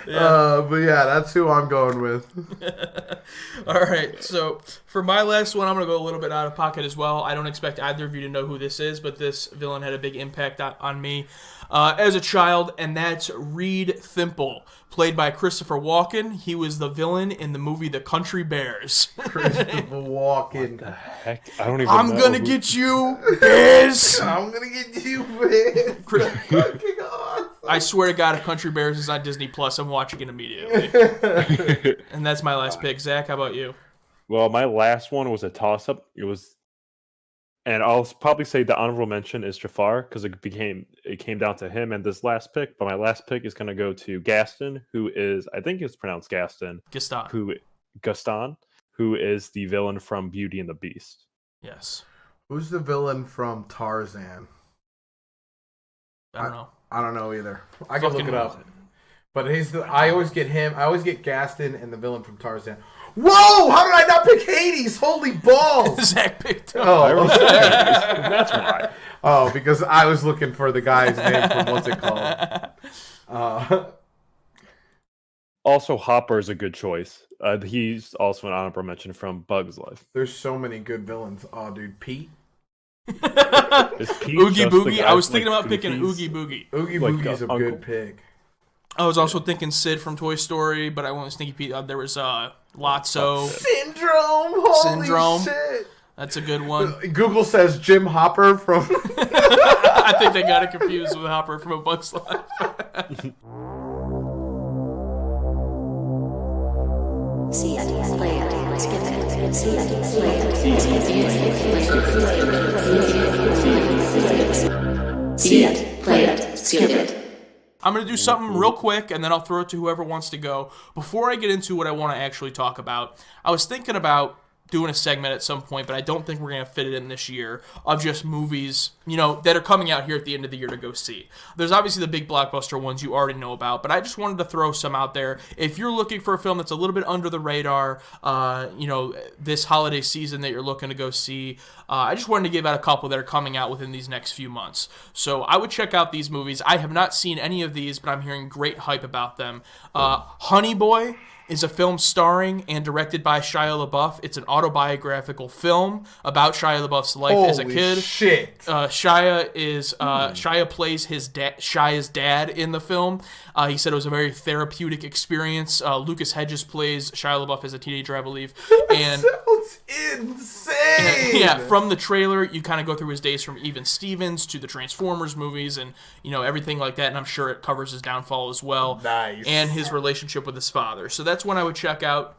But yeah, that's who I'm going with. All right, so for my last one, I'm going to go a little bit out of pocket as well. I don't expect either of you to know who this is, but this villain had a big impact on me as a child, and that's Reed Thimble, played by Christopher Walken. He was the villain in the movie The Country Bears. Christopher Walken. Heck, I don't even. I'm know going to who- get you, Bears! I'm gonna get you, man. Fucking awesome. I swear to God, if Country Bears is on Disney Plus, I'm watching it immediately. And that's my last pick. Zach, how about you? Well, my last one was a toss-up. It was, and I'll probably say the honorable mention is Jafar because it came down to him and this last pick. But my last pick is going to go to Gaston, who is, I think it's pronounced Gaston, Gaston. who is the villain from Beauty and the Beast. Yes. Who's the villain from Tarzan? I don't know. I don't know either. I can look Fucking it up. But I always get him. I always get Gaston and the villain from Tarzan. Whoa! How did I not pick Hades? Holy balls! Zach picked up. Oh, okay. That's why. Oh, because I was looking for the guy's name from what's it called? Also, Hopper is a good choice. He's also an honorable mention from Bug's Life. There's so many good villains. Oh, dude, Pete. Is Pete Oogie just the Boogie. guy I was from, thinking like, about picking Goofies? Oogie Boogie. Oogie Like, Boogie's a Uncle. good pick. I was also thinking Sid from Toy Story, but I went with Stinky Pete. There was Lotso. Syndrome! Holy Syndrome. shit! That's a good one. Google says Jim Hopper from... I think they got it confused with Hopper from A Bug's Life. See it, play it, skip it. See it, play it, see it, play it, skip it. I'm going to do something real quick, and then I'll throw it to whoever wants to go. Before I get into what I want to actually talk about, I was thinking about doing a segment at some point, but I don't think we're going to fit it in this year, of just movies, that are coming out here at the end of the year to go see. There's obviously the big blockbuster ones you already know about, but I just wanted to throw some out there. If you're looking for a film that's a little bit under the radar, this holiday season that you're looking to go see, I just wanted to give out a couple that are coming out within these next few months. So I would check out these movies. I have not seen any of these, but I'm hearing great hype about them. Honey Boy is a film starring and directed by Shia LaBeouf. It's an autobiographical film about Shia LaBeouf's life as a kid. Shit. Shia plays Shia's dad in the film. He said it was a very therapeutic experience. Lucas Hedges plays Shia LaBeouf as a teenager, I believe. And Sounds insane. yeah, from the trailer, you kind of go through his days from Even Stevens to the Transformers movies and, everything like that. And I'm sure it covers his downfall as well. Nice. And his relationship with his father. So that's one I would check out.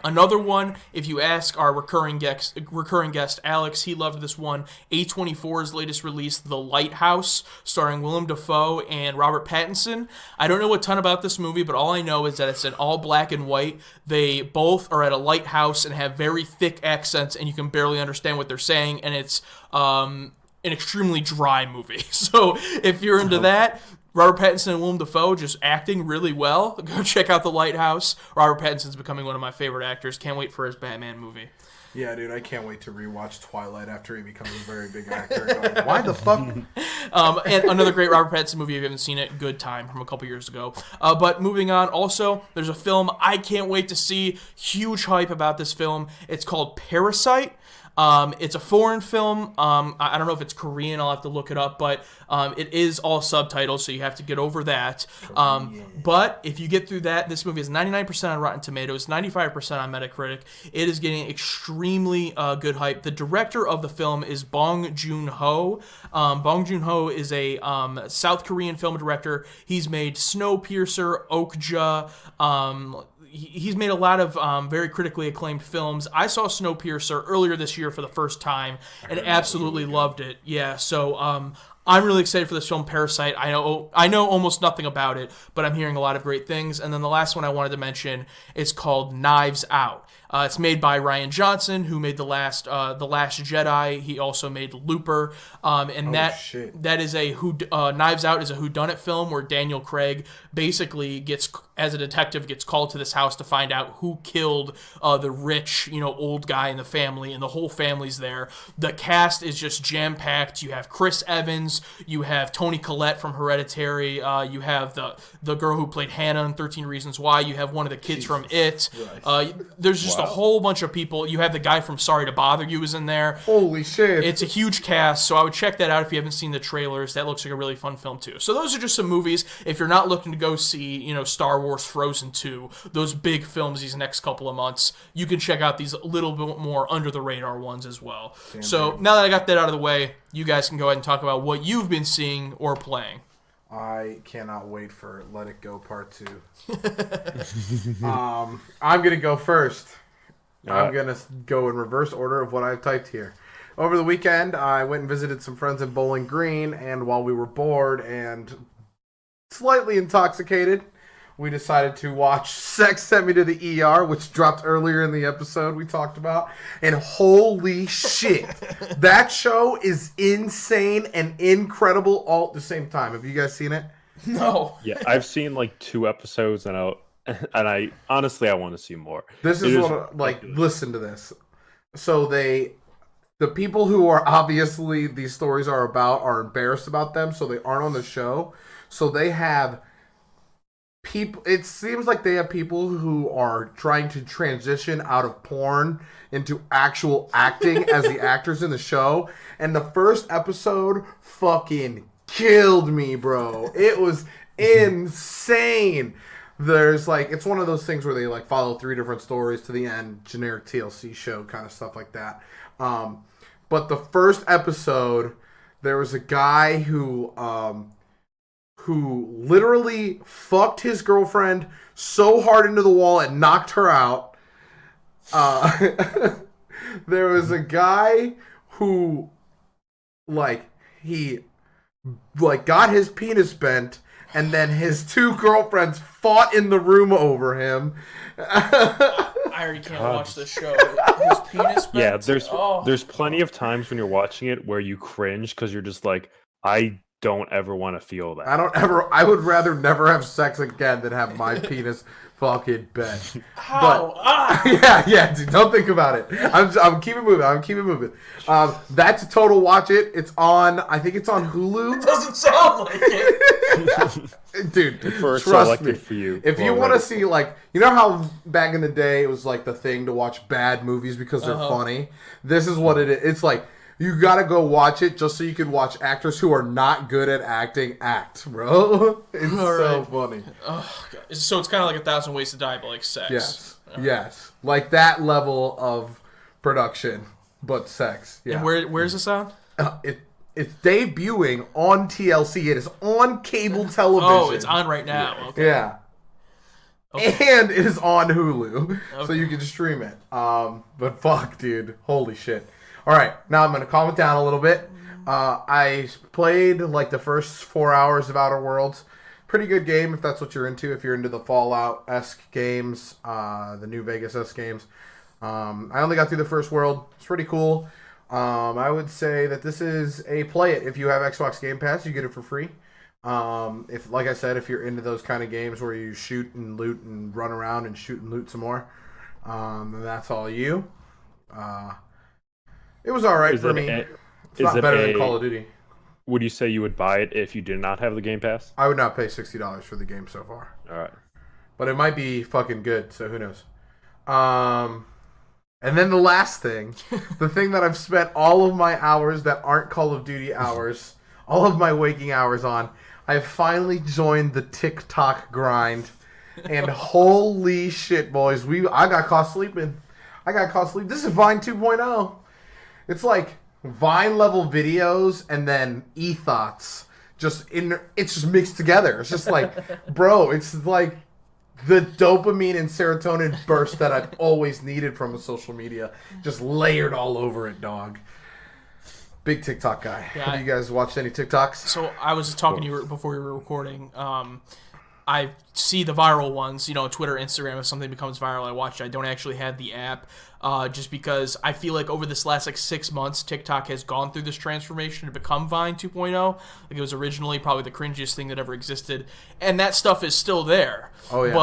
Another one, if you ask our recurring guest Alex, he loved this one. A24's latest release, The Lighthouse, starring Willem Dafoe and Robert Pattinson. I don't know a ton about this movie, but all I know is that it's in all black and white. They both are at a lighthouse and have very thick accents, and you can barely understand what they're saying, and it's an extremely dry movie. So if you're into that, Robert Pattinson and Willem Dafoe just acting really well. Go check out The Lighthouse. Robert Pattinson's becoming one of my favorite actors. Can't wait for his Batman movie. Yeah, dude, I can't wait to rewatch Twilight after he becomes a very big actor. Going, why the fuck? And another great Robert Pattinson movie, if you haven't seen it, Good Time, from a couple years ago. But moving on, also, there's a film I can't wait to see. Huge hype about this film. It's called Parasite. It's a foreign film. I don't know if it's Korean. I'll have to look it up, but it is all subtitles, so you have to get over that. But if you get through that, this movie is 99% on Rotten Tomatoes, 95% on Metacritic. It is getting extremely good hype. The director of the film is Bong Joon-ho. Bong Joon-ho is a South Korean film director. He's made Snowpiercer, Okja. He's made a lot of very critically acclaimed films. I saw Snowpiercer earlier this year for the first time and absolutely loved it. Yeah, so I'm really excited for this film, Parasite. I know almost nothing about it, but I'm hearing a lot of great things. And then the last one I wanted to mention is called Knives Out. It's made by Rian Johnson, who made The Last Jedi. He also made Looper. That is Knives Out is a whodunit film where Daniel Craig basically as a detective, gets called to this house to find out who killed the rich, old guy in the family, and the whole family's there. The cast is just jam-packed. You have Chris Evans, you have Toni Collette from Hereditary, you have the girl who played Hannah in 13 Reasons Why, you have one of the kids from It. There's just a whole bunch of people. You have the guy from Sorry to Bother You is in there. Holy shit. It's a huge cast, so I would check that out if you haven't seen the trailers. That looks like a really fun film, too. So those are just some movies. If you're not looking to go see, Star Wars Frozen 2, those big films these next couple of months, you can check out these a little bit more under-the-radar ones as well. So now that I got that out of the way, you guys can go ahead and talk about what you've been seeing or playing. I cannot wait for Let It Go Part 2. I'm going to go first. I'm going to go in reverse order of what I've typed here. Over the weekend, I went and visited some friends in Bowling Green, and while we were bored and slightly intoxicated, we decided to watch Sex Sent Me to the ER, which dropped earlier in the episode we talked about. And holy shit, that show is insane and incredible all at the same time. Have you guys seen it? No. Yeah, I've seen like 2 episodes, and I honestly want to see more. This is what, listen to this. So the people who are obviously these stories are about are embarrassed about them, so they aren't on the show. So they have people. It seems like they have people who are trying to transition out of porn into actual acting as the actors in the show. And the first episode fucking killed me, bro. It was insane. There's it's one of those things where they follow 3 different stories to the end, generic TLC show kind of stuff like that. But the first episode, there was a guy who literally fucked his girlfriend so hard into the wall and knocked her out. There was a guy who he got his penis bent, and then his 2 girlfriends fought in the room over him. I already can't watch this show. His penis bent? Yeah, there's plenty of times when you're watching it where you cringe because you're just like, I don't ever want to feel that. I would rather never have sex again than have my penis fucking bent. How? Yeah, dude, don't think about it. I'm keeping moving. That's a total watch it. It's on, I think it's on Hulu. Doesn't sound like it. Dude, First trust selected me. for you. If you want to see, like, you know how back in the day it was like the thing to watch bad movies because they're funny? This is what it is. It's like, you gotta go watch it just so you can watch actors who are not good at acting act, bro. It's so funny. Oh, God. So it's kind of like 1,000 Ways to Die, but like sex. Yes. Like that level of production, but sex. Yeah. And where's this on? It's debuting on TLC. It is on cable television. Oh, it's on right now. Okay. Yeah. Okay. And it is on Hulu, so you can stream it. But fuck, dude. Holy shit. All right, now I'm going to calm it down a little bit. I played like the first 4 hours of Outer Worlds. Pretty good game if that's what you're into. If you're into the Fallout-esque games, the New Vegas-esque games. I only got through the first world. It's pretty cool. I would say that this is a play it. If you have Xbox Game Pass, you get it for free. If, like I said, if you're into those kind of games where you shoot and loot and run around and shoot and loot some more, then that's all you. It was all right for me. It's not better than Call of Duty. Would you say you would buy it if you did not have the Game Pass? I would not pay $60 for the game so far. All right. But it might be fucking good, so who knows. And then the last thing, the thing that I've spent all of my hours that aren't Call of Duty hours, all of my waking hours on, I've finally joined the TikTok grind. And holy shit, boys, I got caught sleeping. This is Vine 2.0. It's like Vine level videos and then e-thoughts it's just mixed together. It's just like, bro, it's like the dopamine and serotonin burst that I've always needed from a social media, just layered all over it, dog. Big TikTok guy. Yeah, Have you guys watched any TikToks? So I was just talking to you before we were recording. I see the viral ones, Twitter, Instagram. If something becomes viral, I watch it. I don't actually have the app, just because I feel like over this last 6 months, TikTok has gone through this transformation to become Vine 2.0. Like it was originally probably the cringiest thing that ever existed, and that stuff is still there. Oh yeah.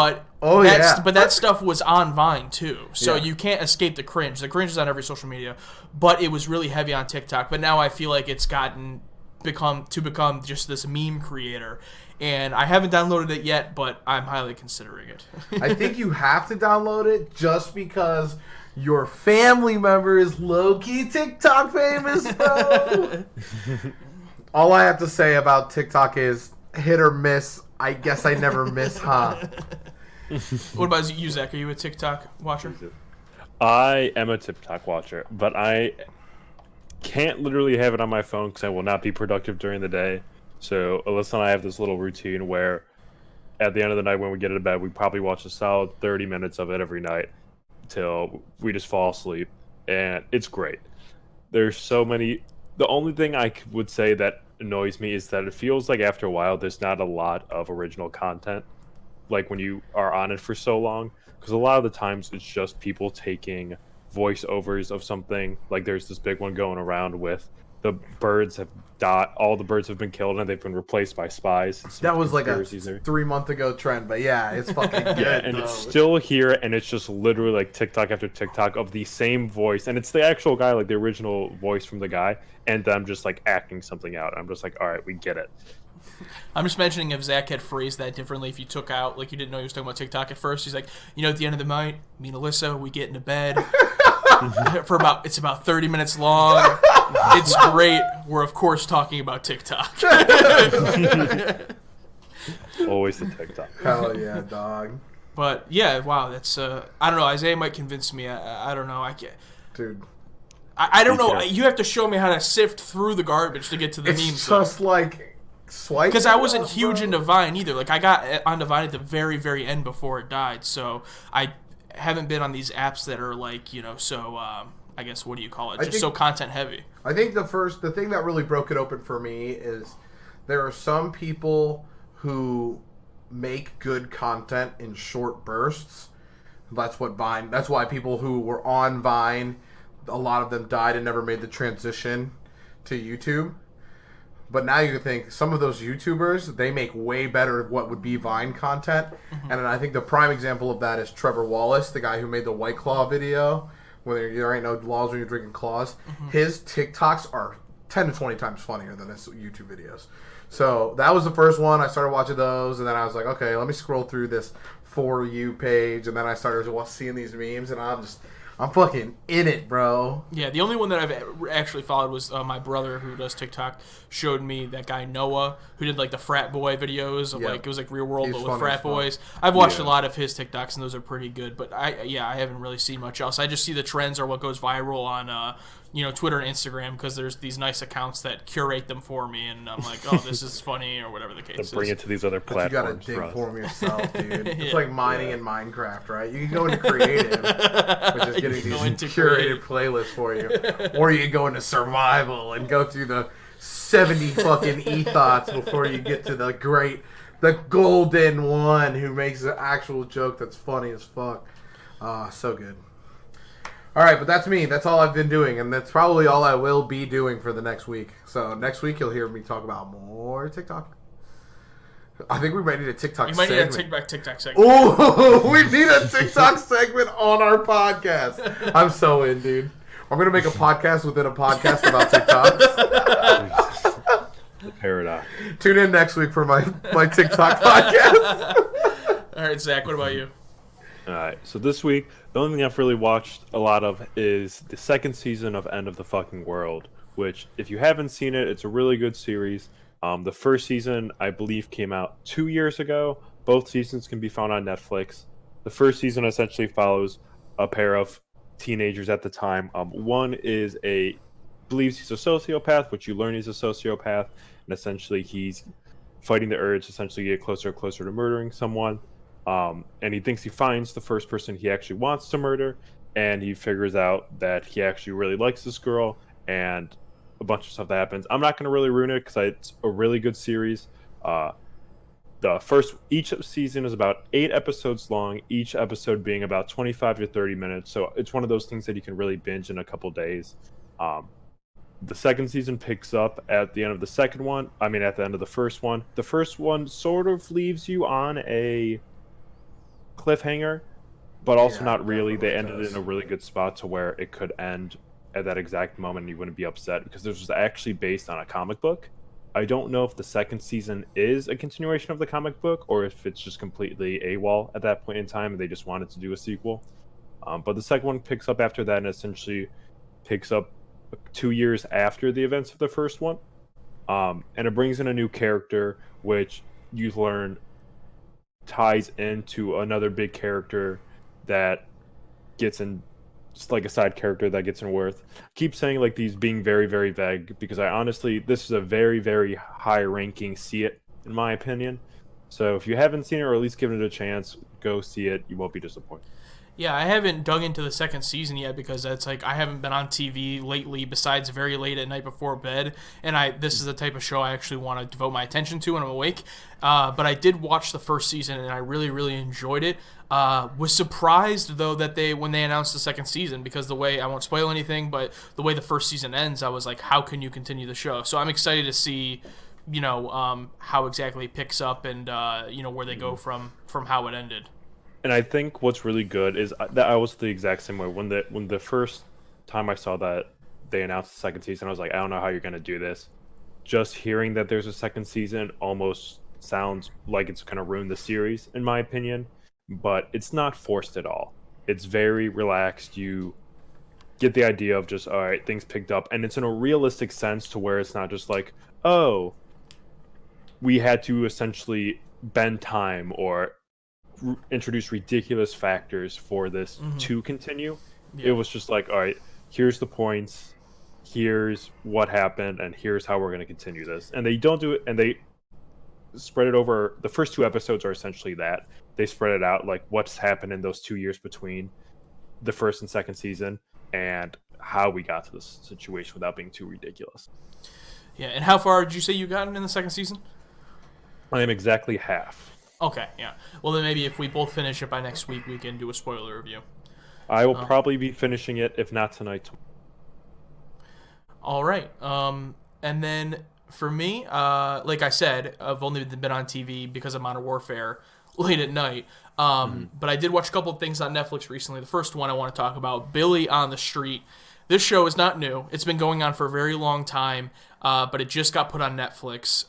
But that stuff was on Vine too, so you can't escape the cringe. The cringe is on every social media, but it was really heavy on TikTok. But now I feel like it's become just this meme creator. And I haven't downloaded it yet, but I'm highly considering it. I think you have to download it just because your family member is low-key TikTok famous, bro. All I have to say about TikTok is hit or miss. I guess I never miss, huh? What about you, Zach? Are you a TikTok watcher? I am a TikTok watcher, but I can't literally have it on my phone because I will not be productive during the day. So Alyssa and I have this little routine where at the end of the night when we get into bed, we probably watch a solid 30 minutes of it every night till we just fall asleep. And it's great. There's so many... The only thing I would say that annoys me is that it feels like after a while there's not a lot of original content. Like when you are on it for so long. Because a lot of the times it's just people taking voiceovers of something. Like there's this big one going around with the birds have died. All the birds have been killed and they've been replaced by spies. That was like a 3 month ago trend, but yeah, it's fucking good. Yeah, and it's still here, and it's just literally like TikTok after TikTok of the same voice, and it's the actual guy, like the original voice from the guy, and them just like acting something out. I'm just like, all right, we get it. I'm just mentioning if Zach had phrased that differently, if you took out, like you didn't know he was talking about TikTok at first, he's like, at the end of the night, me and Alyssa, we get into bed it's about 30 minutes long. It's great. We're of course talking about TikTok. Always the TikTok. Hell yeah, dog. But yeah, wow, that's I don't know. Isaiah might convince me. I don't know. I can't. Dude. I don't know. You have to show me how to sift through the garbage to get to the memes. It's just like swipe. Because I wasn't huge into Vine either. Like I got onto Vine at the very, very end before it died. So I haven't been on these apps that are like, so I guess what do you call it? So content heavy. I think the thing that really broke it open for me is there are some people who make good content in short bursts. That's why people who were on Vine, a lot of them died and never made the transition to YouTube. But now you think some of those YouTubers, they make way better what would be Vine content. And I think the prime example of that is Trevor Wallace, the guy who made the White Claw video, where there ain't no laws when you're drinking claws. His TikToks are 10 to 20 times funnier than his YouTube videos. So that was the first one. I started watching those, and then I was like, okay, let me scroll through this For You page, and then I started seeing these memes, and I'm fucking in it, bro. Yeah, the only one that I've actually followed was my brother, who does TikTok, showed me that guy Noah, who did like the frat boy videos of like, it was like Real World, but with frat boys. I've watched a lot of his TikToks, and those are pretty good. But I haven't really seen much else. I just see the trends or what goes viral on Twitter and Instagram, because there's these nice accounts that curate them for me, and I'm like, oh, this is funny, or whatever the case is. Bring it to these other platforms. But you gotta dig for them yourself, dude. It's like mining in Minecraft, right? You can go into creative, which is getting these curated playlists for you, or you can go into survival and go through the 70 fucking ethos before you get to the golden one who makes an actual joke that's funny as fuck. So good. All right, but that's me. That's all I've been doing, and that's probably all I will be doing for the next week. So next week you'll hear me talk about more TikTok. I think we might need a TikTok segment. You might need a TikTok segment. Ooh, we need a TikTok segment on our podcast. I'm so in, dude. I'm going to make a podcast within a podcast about TikToks. The paradox. Tune in next week for my TikTok podcast. All right, Zach, what about you? All right, so this week, the only thing I've really watched a lot of is the second season of End of the Fucking World, which, if you haven't seen it, it's a really good series. The first season, I believe, came out 2 years ago. Both seasons can be found on Netflix. The first season essentially follows a pair of teenagers at the time. One believes he's a sociopath, which you learn he's a sociopath, and essentially he's fighting the urge to essentially get closer and closer to murdering someone. And he thinks he finds the first person he actually wants to murder, and he figures out that he actually really likes this girl, and a bunch of stuff that happens. I'm not going to really ruin it because it's a really good series. Each season is about 8 episodes long, each episode being about 25 to 30 minutes, so it's one of those things that you can really binge in a couple days. The second season picks up at the end of the end of the first one. The first one sort of leaves you on a cliffhanger, but also not really. They ended it in a really good spot to where it could end at that exact moment and you wouldn't be upset, because this was actually based on a comic book. I don't know if the second season is a continuation of the comic book or if it's just completely AWOL at that point in time and they just wanted to do a sequel. But the second one picks up after that and essentially picks up 2 years after the events of the first one. And it brings in a new character, which you learn ties into another big character that gets in, just like a side character that gets in worth. I keep saying like these being very, very vague because this is a very, very high ranking see it, in my opinion. So if you haven't seen it or at least given it a chance, go see it. You won't be disappointed. Yeah, I haven't dug into the second season yet because it's like I haven't been on TV lately besides very late at night before bed, and this is the type of show I actually want to devote my attention to when I'm awake. But I did watch the first season and I really, really enjoyed it. Was surprised though that when they announced the second season, because the way, I won't spoil anything, but the way the first season ends, I was like, how can you continue the show? So I'm excited to see, how exactly it picks up and where they go from how it ended. And I think what's really good is that I was the exact same way. When the first time I saw that they announced the second season, I was like, I don't know how you're going to do this. Just hearing that there's a second season almost sounds like it's going to ruin the series, in my opinion. But it's not forced at all. It's very relaxed. You get the idea of just, all right, things picked up. And it's in a realistic sense to where it's not just like, oh, we had to essentially bend time or introduce ridiculous factors for this to continue. It was just like, all right, here's the points, here's what happened, and here's how we're going to continue this. And they don't do it, and they spread it over. The first 2 episodes are essentially that. They spread it out, like what's happened in those 2 years between the first and second season and how we got to this situation without being too ridiculous. Yeah, and how far did you say you gotten in the second season? I am exactly half. Okay, yeah. Well, then maybe if we both finish it by next week, we can do a spoiler review. I will probably be finishing it, if not tonight. All right. And then For me, like I said, I've only been on TV because of Modern Warfare late at night. But I did watch a couple of things on Netflix recently. The first one I want to talk about, Billy on the Street. This show is not new. It's been going on for a very long time, but it just got put on Netflix.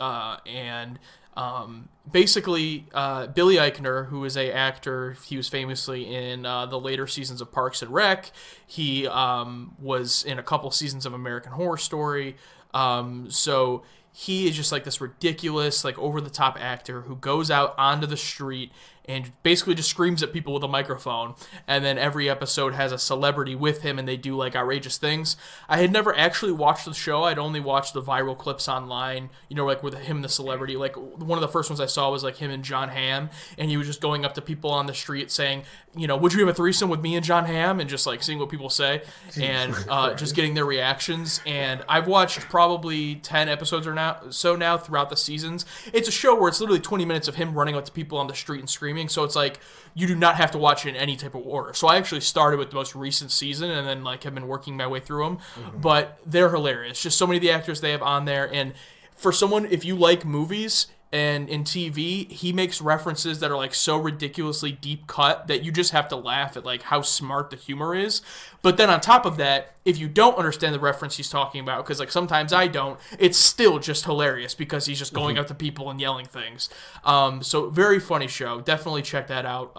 Basically, Billy Eichner, who is a actor, he was famously in the later seasons of Parks and Rec. He was in a couple seasons of American Horror Story. So he is just like this ridiculous, like over-the-top actor who goes out onto the street and basically just screams at people with a microphone. And then every episode has a celebrity with him and they do like outrageous things. I had never actually watched the show. I'd only watched the viral clips online, you know, like with him and the celebrity. Like one of the first ones I saw was like him and John Hamm, and he was just going up to people on the street saying, you know, would you have a threesome with me and John Hamm? And just like seeing what people say and just getting their reactions. And I've watched probably 10 episodes or now throughout the seasons. It's a show where it's literally 20 minutes of him running up to people on the street and screaming. So it's like you do not have to watch it in any type of order. So I actually started with the most recent season and then like have been working my way through them. But they're hilarious. Just so many of the actors they have on there. And for someone, if you like movies and in TV, he makes references that are like so ridiculously deep cut that you just have to laugh at like how smart the humor is. But then on top of that, if you don't understand the reference he's talking about, because like sometimes I don't, it's still just hilarious because he's just going up to people and yelling things. So very funny show. Definitely check that out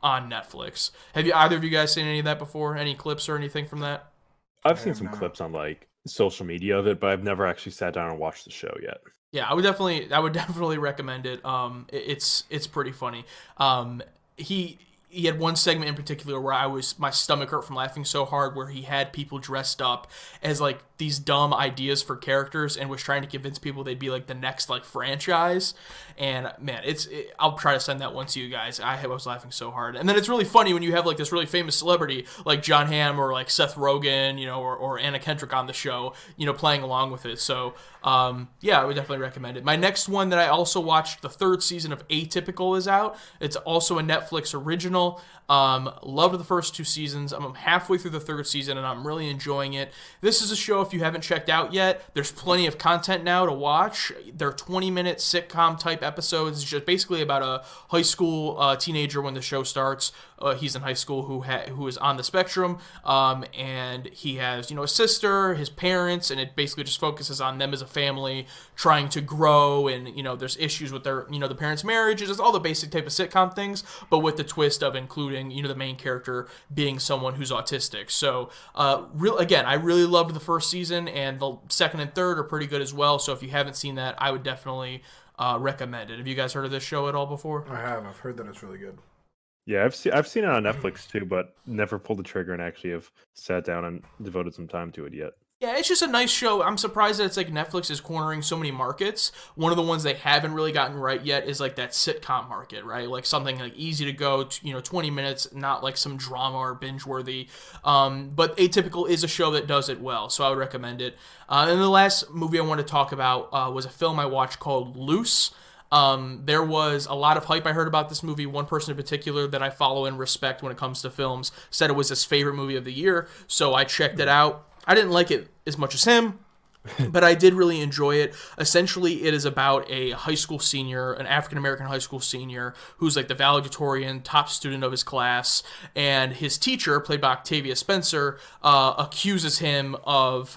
on Netflix. Have you either of you guys seen any of that before? Any clips or anything from that? I've seen some clips on like social media of it, but I've never actually sat down and watched the show yet. Yeah, I would definitely recommend it. It's pretty funny. He had one segment in particular where my stomach hurt from laughing so hard, where he had people dressed up as like these dumb ideas for characters and was trying to convince people they'd be like the next like franchise. And man, I'll try to send that one to you guys. I was laughing so hard. And then it's really funny when you have like this really famous celebrity like John Hamm or like Seth Rogen, you know, or Anna Kendrick on the show, you know, playing along with it. So yeah, I would definitely recommend it. My next one that I also watched, the third season of Atypical is out. It's also a Netflix original. Loved the first two seasons. I'm halfway through the third season and I'm really enjoying it. This is a show, if you haven't checked out yet, there's plenty of content now to watch. They're 20-minute sitcom type episodes. It's just basically about a high school teenager when the show starts. He's in high school who is on the spectrum, and he has, you know, a sister, his parents, and it basically just focuses on them as a family trying to grow, and, you know, there's issues with their, you know, the parents' marriage, just all the basic type of sitcom things, but with the twist of including, you know, the main character being someone who's autistic. So, again, I really loved the first season, and the second and third are pretty good as well, so if you haven't seen that, I would definitely recommend it. Have you guys heard of this show at all before? I have. I've heard that it's really good. Yeah, I've seen it on Netflix too, but never pulled the trigger and actually have sat down and devoted some time to it yet. Yeah, it's just a nice show. I'm surprised that it's like Netflix is cornering so many markets. One of the ones they haven't really gotten right yet is like that sitcom market, right? Like something like easy to go, 20 minutes, not like some drama or binge-worthy. But Atypical is a show that does it well, so I would recommend it. And the last movie I want to talk about was a film I watched called Loose. There was a lot of hype I heard about this movie. One person in particular that I follow and respect when it comes to films said it was his favorite movie of the year, so I checked it out. I didn't like it as much as him, but I did really enjoy it. Essentially, it is about a high school senior, an African-American high school senior, who's like the valedictorian, top student of his class, and his teacher, played by Octavia Spencer, accuses him of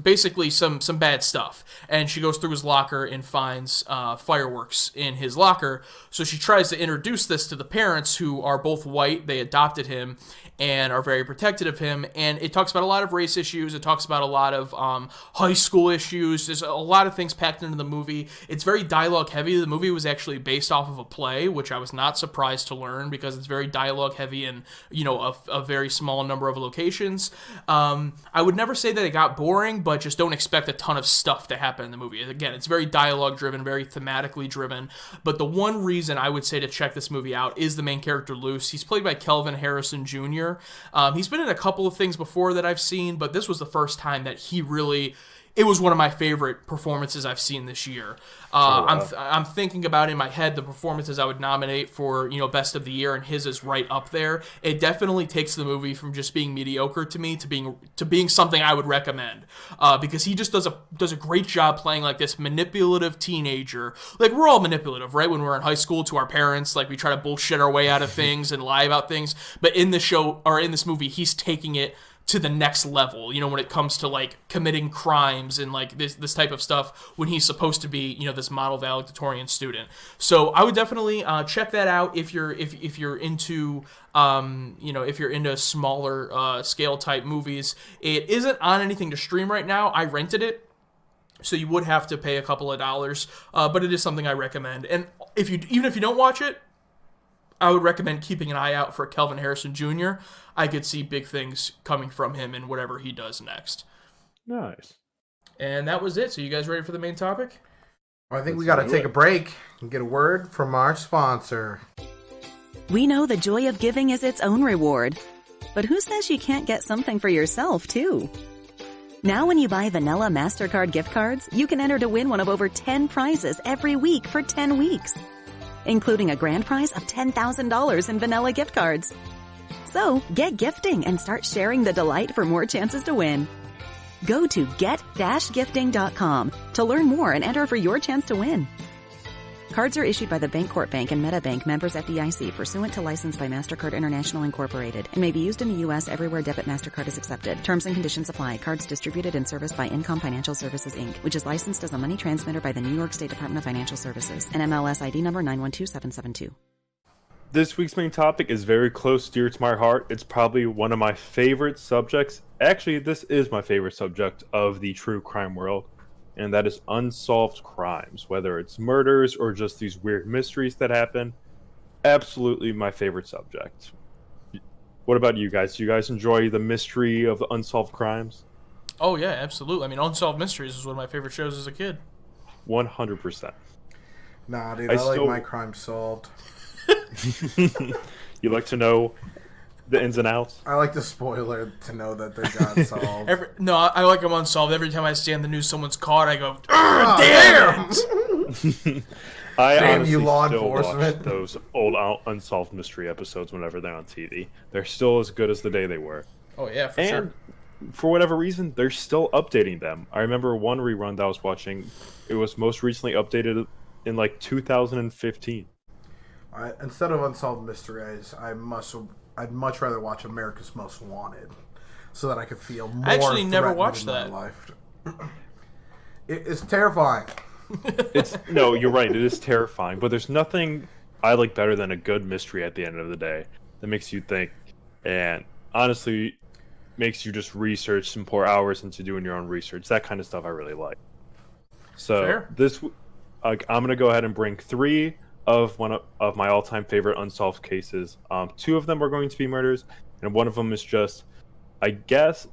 basically some bad stuff. And she goes through his locker and finds fireworks in his locker. So she tries to introduce this to the parents, who are both white. They adopted him and are very protective of him. And it talks about a lot of race issues. It talks about a lot of high school issues. There's a lot of things packed into the movie. It's very dialogue heavy. The movie was actually based off of a play, which I was not surprised to learn because it's very dialogue heavy and, a very small number of locations. I would never say that it got boring, but just don't expect a ton of stuff to happen in the movie. Again, it's very dialogue driven, very thematically driven. But the one reason I would say to check this movie out is the main character, Luce. He's played by Kelvin Harrison Jr. He's been in a couple of things before that I've seen, but this was the first time that he really it was one of my favorite performances I've seen this year. I'm thinking about in my head the performances I would nominate for best of the year, and his is right up there. It definitely takes the movie from just being mediocre to me to being something I would recommend, because he just does a great job playing like this manipulative teenager. Like, we're all manipulative, right? When we're in high school to our parents, like, we try to bullshit our way out of things and lie about things. But in this show, or in this movie, he's taking it to the next level, when it comes to like committing crimes and like this type of stuff, when he's supposed to be this model valedictorian student. So I would definitely check that out if you're into if you're into smaller scale type movies. It isn't on anything to stream right now. I rented it, so you would have to pay a couple of dollars, but it is something I recommend. And even if you don't watch it, I would recommend keeping an eye out for Kelvin Harrison Jr. I could see big things coming from him in whatever he does next. Nice. And that was it. So you guys ready for the main topic? I think we got to take a break and get a word from our sponsor. We know the joy of giving is its own reward. But who says you can't get something for yourself, too? Now when you buy Vanilla MasterCard gift cards, you can enter to win one of over 10 prizes every week for 10 weeks, including a grand prize of $10,000 in vanilla gift cards. So, get gifting and start sharing the delight for more chances to win. Go to get-gifting.com to learn more and enter for your chance to win. Cards are issued by the Bancorp Bank and MetaBank, members FDIC, pursuant to license by MasterCard International Incorporated, and may be used in the U.S. everywhere debit MasterCard is accepted. Terms and conditions apply. Cards distributed and serviced by Income Financial Services, Inc., which is licensed as a money transmitter by the New York State Department of Financial Services, and MLS ID number 912772. This week's main topic is very close dear to my heart. It's probably one of my favorite subjects. Actually, this is my favorite subject of the true crime world, and that is unsolved crimes, whether it's murders or just these weird mysteries that happen. Absolutely my favorite subject. What about you guys? Do you guys enjoy the mystery of unsolved crimes? Oh, yeah, absolutely. I mean, Unsolved Mysteries was one of my favorite shows as a kid. 100%. Nah, dude, I like my crimes solved. You like to know the ins and outs? I like the spoiler to know that they got solved. I like them unsolved. Every time I see on the news someone's caught, I go, damn! I honestly you, law still enforcement. watch those old unsolved mystery episodes whenever they're on TV. They're still as good as the day they were. Oh, yeah, for sure. For whatever reason, they're still updating them. I remember one rerun that I was watching. It was most recently updated in like 2015. Instead of Unsolved Mysteries, I'd much rather watch America's Most Wanted, so that I could feel more. I actually never watched in my that. life. It's terrifying. No, you're right. It is terrifying, but there's nothing I like better than a good mystery at the end of the day that makes you think, and honestly, makes you just research and pour hours into doing your own research. That kind of stuff I really like. So Fair. I'm gonna go ahead and bring three of one of my all-time favorite unsolved cases. Two of them are going to be murders, and one of them is just, I guess,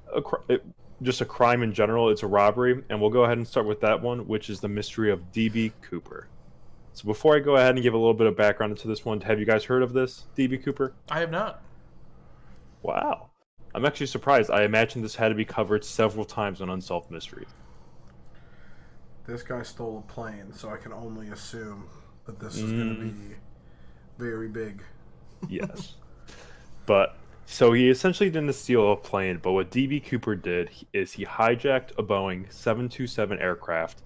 just a crime in general. It's a robbery, and we'll go ahead and start with that one, which is the mystery of D.B. Cooper. So before I go ahead and give a little bit of background into this one, have you guys heard of this D.B. Cooper? I have not. Wow. I'm actually surprised. I imagine this had to be covered several times on Unsolved Mysteries. This guy stole a plane, so I can only assume that this is going to be very big. Yes. But, so he essentially didn't steal a plane, but what D.B. Cooper did is he hijacked a Boeing 727 aircraft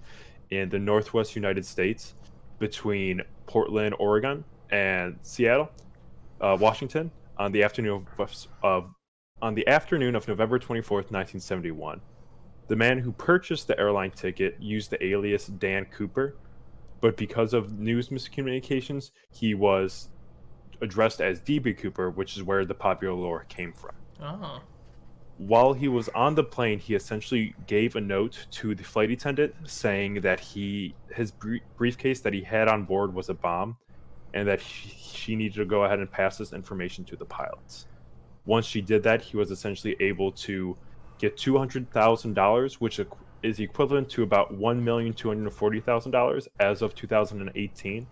in the northwest United States between Portland, Oregon, and Seattle, Washington, on the afternoon of November 24th, 1971. The man who purchased the airline ticket used the alias Dan Cooper, but because of news miscommunications, he was addressed as D.B. Cooper, which is where the popular lore came from. Oh. While he was on the plane, he essentially gave a note to the flight attendant saying that his briefcase that he had on board was a bomb, and that she needed to go ahead and pass this information to the pilots. Once she did that, he was essentially able to get $200,000, which is equivalent to about $1,240,000 as of 2018.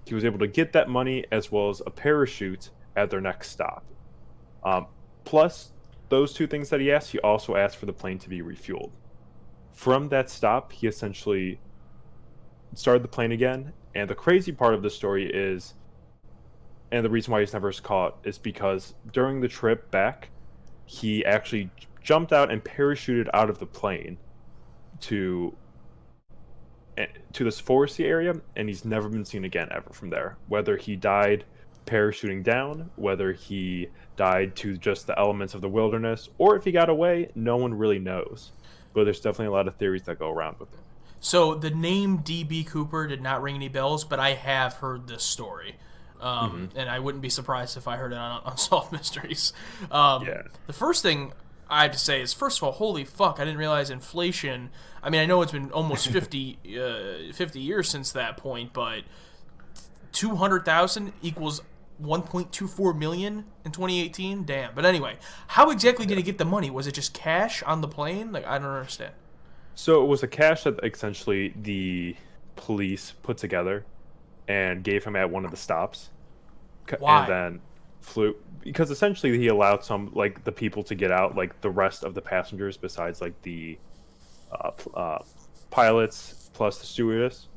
He was able to get that money as well as a parachute at their next stop. Plus, those two things that he asked, he also asked for the plane to be refueled. from that stop, he essentially started the plane again. And the crazy part of the story is, and the reason why he's never caught is because during the trip back, he actually jumped out and parachuted out of the plane to this foresty area, and he's never been seen again ever from there. Whether he died parachuting down, whether he died to just the elements of the wilderness, or if he got away, no one really knows. But there's definitely a lot of theories that go around with it. So the name D.B. Cooper did not ring any bells, but I have heard this story. And I wouldn't be surprised if I heard it on Unsolved Mysteries. The first thing I have to say is, first of all, holy fuck, I didn't realize inflation. I mean, I know it's been almost 50 years since that point, but 200,000 equals 1.24 million in 2018? Damn. But anyway, how exactly did he get the money? Was it just cash on the plane? Like, I don't understand. So it was a cash that essentially the police put together and gave him at one of the stops. Why? And then flew, because essentially he allowed some, like, the people to get out, like the rest of the passengers besides like the pilots plus the stewardess,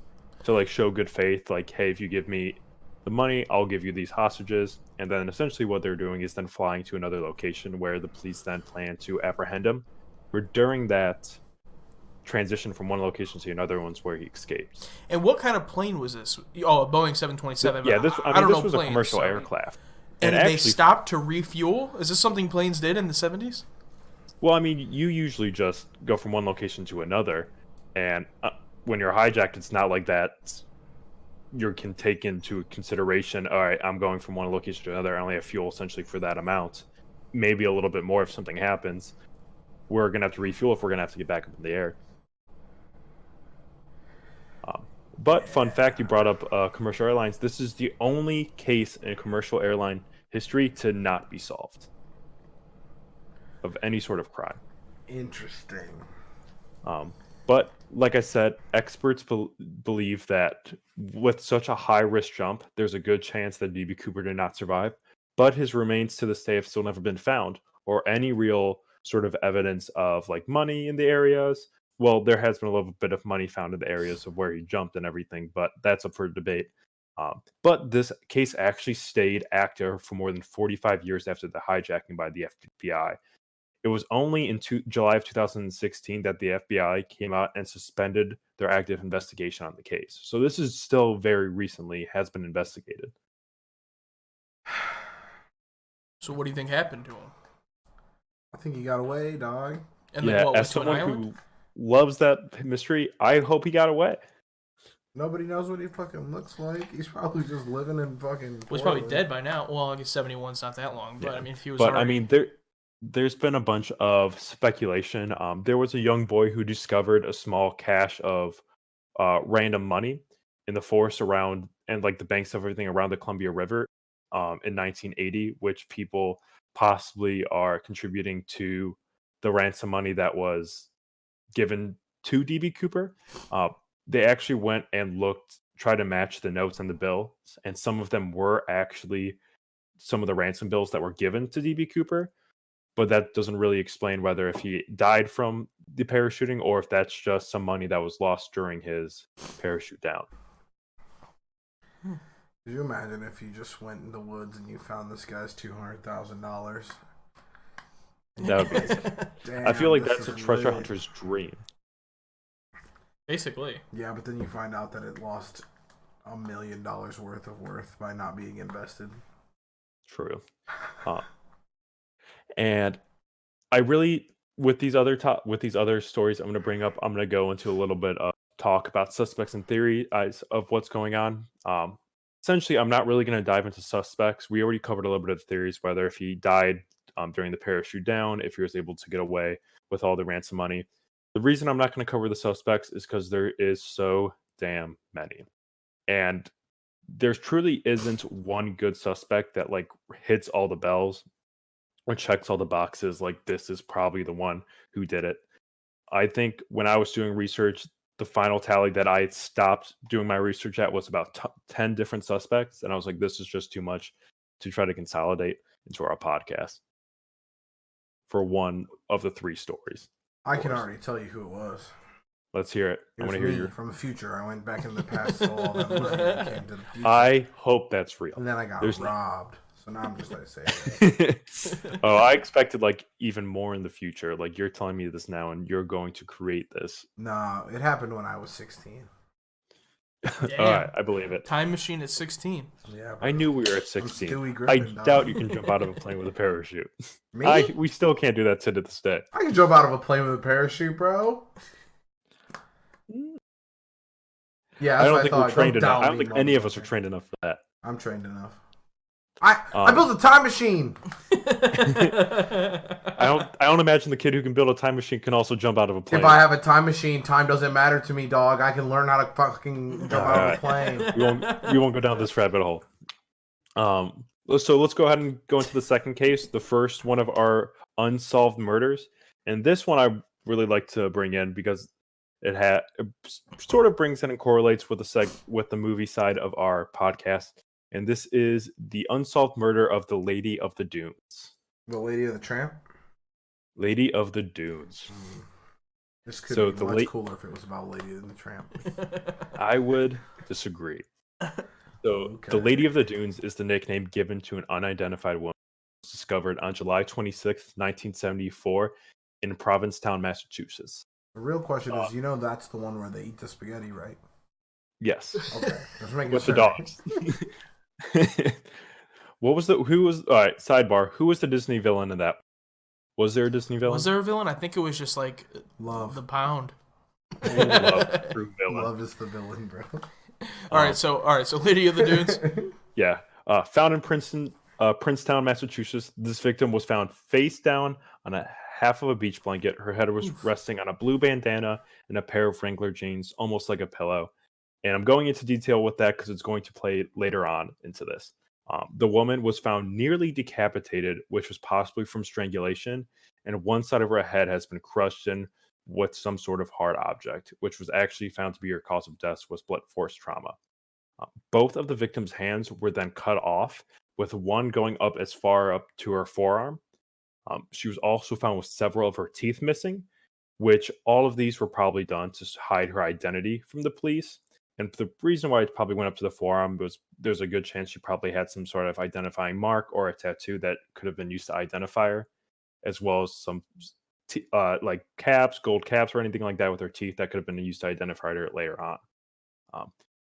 to like show good faith, like, hey, if you give me the money, I'll give you these hostages. And then essentially what they're doing is then flying to another location where the police then plan to apprehend him. Where during that transition from one location to another one's where he escapes. And what kind of plane was this? Oh, a Boeing 727. Yeah, this I don't this know was planes, a commercial so- aircraft. And actually, they stopped to refuel? Is this something planes did in the 70s? Well, I mean, you usually just go from one location to another, and when you're hijacked, it's not like that. You can take into consideration, all right, I'm going from one location to another. I only have fuel essentially for that amount, maybe a little bit more if something happens. We're gonna have to refuel if we're gonna have to get back up in the air. But fun fact, you brought up commercial airlines. This is the only case in commercial airline history to not be solved of any sort of crime. Interesting. But like I said, experts believe that with such a high risk jump, there's a good chance that D.B. Cooper did not survive. But his remains to this day have still never been found, or any real sort of evidence of like money in the areas. Well, there has been a little bit of money found in the areas of where he jumped and everything, but that's up for debate. But this case actually stayed active for more than 45 years after the hijacking by the FBI. It was only in July of 2016 that the FBI came out and suspended their active investigation on the case. So this is still very recently has been investigated. So what do you think happened to him? I think he got away, dog. And like, what, as went to an someone island? who loves that mystery, I hope he got away. Nobody knows what he fucking looks like. He's probably just living in fucking. Well, he's probably Portland. dead by now. Well, I guess 71's not that long, but Yeah. I mean, if he was. But I already... mean, there's been a bunch of speculation. There was a young boy who discovered a small cache of random money in the forest around and like the banks of everything around the Columbia River in 1980, which people possibly are contributing to the ransom money that was given to DB Cooper. They actually went and tried to match the notes on the bills, and some of them were actually some of the ransom bills that were given to DB Cooper. But that doesn't really explain whether if he died from the parachuting or if that's just some money that was lost during his parachute down. Could you imagine if you just went in the woods and you found this guy's $200,000? That would be Damn, I feel like this that's a is treasure lit. hunter's dream. Basically. Yeah, but then you find out that it lost $1 million worth by not being invested. True. And I really, with these other stories I'm going to bring up, I'm going to go into a little bit of talk about suspects and theories of what's going on. Essentially, I'm not really going to dive into suspects. We already covered a little bit of the theories, whether if he died during the parachute down, if he was able to get away with all the ransom money. The reason I'm not going to cover the suspects is because there is so damn many. And there truly isn't one good suspect that like hits all the bells or checks all the boxes like this is probably the one who did it. I think when I was doing research, the final tally that I stopped doing my research at was about 10 different suspects. And I was like, this is just too much to try to consolidate into our podcast for one of the three stories. I can already tell you who it was. Let's hear it. I want to hear me your. from the future. I went back in the past, so all that movie and came to the future. I hope that's real. And then I got There's robbed. So now I'm just like saying. Oh, I expected like even more in the future. Like you're telling me this now, and you're going to create this. No, it happened when I was 16. All right, I believe it. Time machine at 16. Yeah, I knew we were at I'm 16. Stewie I Griffin, dog. doubt you can jump out of a plane with a parachute. Me? We still can't do that to this day. I can jump out of a plane with a parachute, bro. Yeah, I that's don't what think thought. we're trained Don't enough. doubt I don't me, think any of us are motherfucker. trained enough for that. I'm trained enough. I built a time machine. I don't imagine the kid who can build a time machine can also jump out of a plane. If I have a time machine, time doesn't matter to me, dog. I can learn how to fucking jump out of a plane. we won't go down this rabbit hole. So let's go ahead and go into the second case, the first one of our unsolved murders, and this one I really like to bring in because it sort of brings in and correlates with the movie side of our podcast, and this is the unsolved murder of the Lady of the Dunes. The Lady of the Tramp? Lady of the Dunes. This could So be much cooler if it was about Lady of the Tramp. I would disagree. So, the Lady of the Dunes is the nickname given to an unidentified woman who was discovered on July 26th, 1974 in Provincetown, Massachusetts. The real question is, that's the one where they eat the spaghetti, right? Yes. Okay. Just making With sure. the dogs. All right, sidebar, who was the Disney villain in that? Was there a Disney villain? Was there a villain? I think it was just like Love. the Pound. Love, true villain. Love is the villain, bro. All right, so Lady of the Dunes. Yeah. Found in Princetown, Massachusetts. This victim was found face down on a half of a beach blanket. Her head was resting on a blue bandana and a pair of Wrangler jeans, almost like a pillow. And I'm going into detail with that because it's going to play later on into this. The woman was found nearly decapitated, which was possibly from strangulation, and one side of her head has been crushed in with some sort of hard object, which was actually found to be her cause of death was blunt force trauma. Both of the victim's hands were then cut off, with one going up as far up to her forearm. She was also found with several of her teeth missing, which all of these were probably done to hide her identity from the police. And the reason why it probably went up to the forearm was there's a good chance she probably had some sort of identifying mark or a tattoo that could have been used to identify her, as well as some like caps, gold caps, or anything like that with her teeth that could have been used to identify her later on.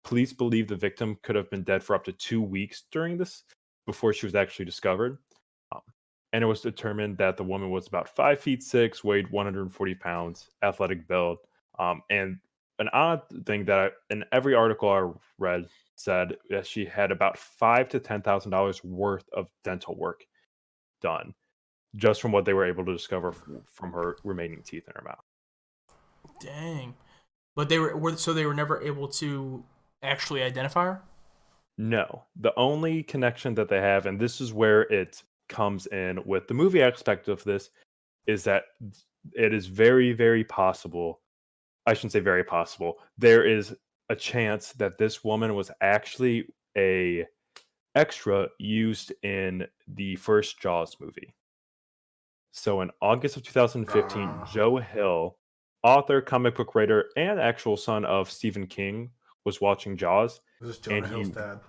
Police believe the victim could have been dead for up to 2 weeks during this before she was actually discovered. And it was determined that the woman was about 5'6", weighed 140 pounds, athletic build. And an odd thing that in every article I read said that she had about $5,000 to $10,000 worth of dental work done, just from what they were able to discover from her remaining teeth in her mouth. Dang. But they were never able to actually identify her? No. The only connection that they have, and this is where it comes in with the movie aspect of this, is that it is very, very possible. I shouldn't say very possible. There is a chance that this woman was actually a extra used in the first Jaws movie. So in August of 2015, Joe Hill, author, comic book writer, and actual son of Stephen King, was watching Jaws. This is Jonah Hill's dad.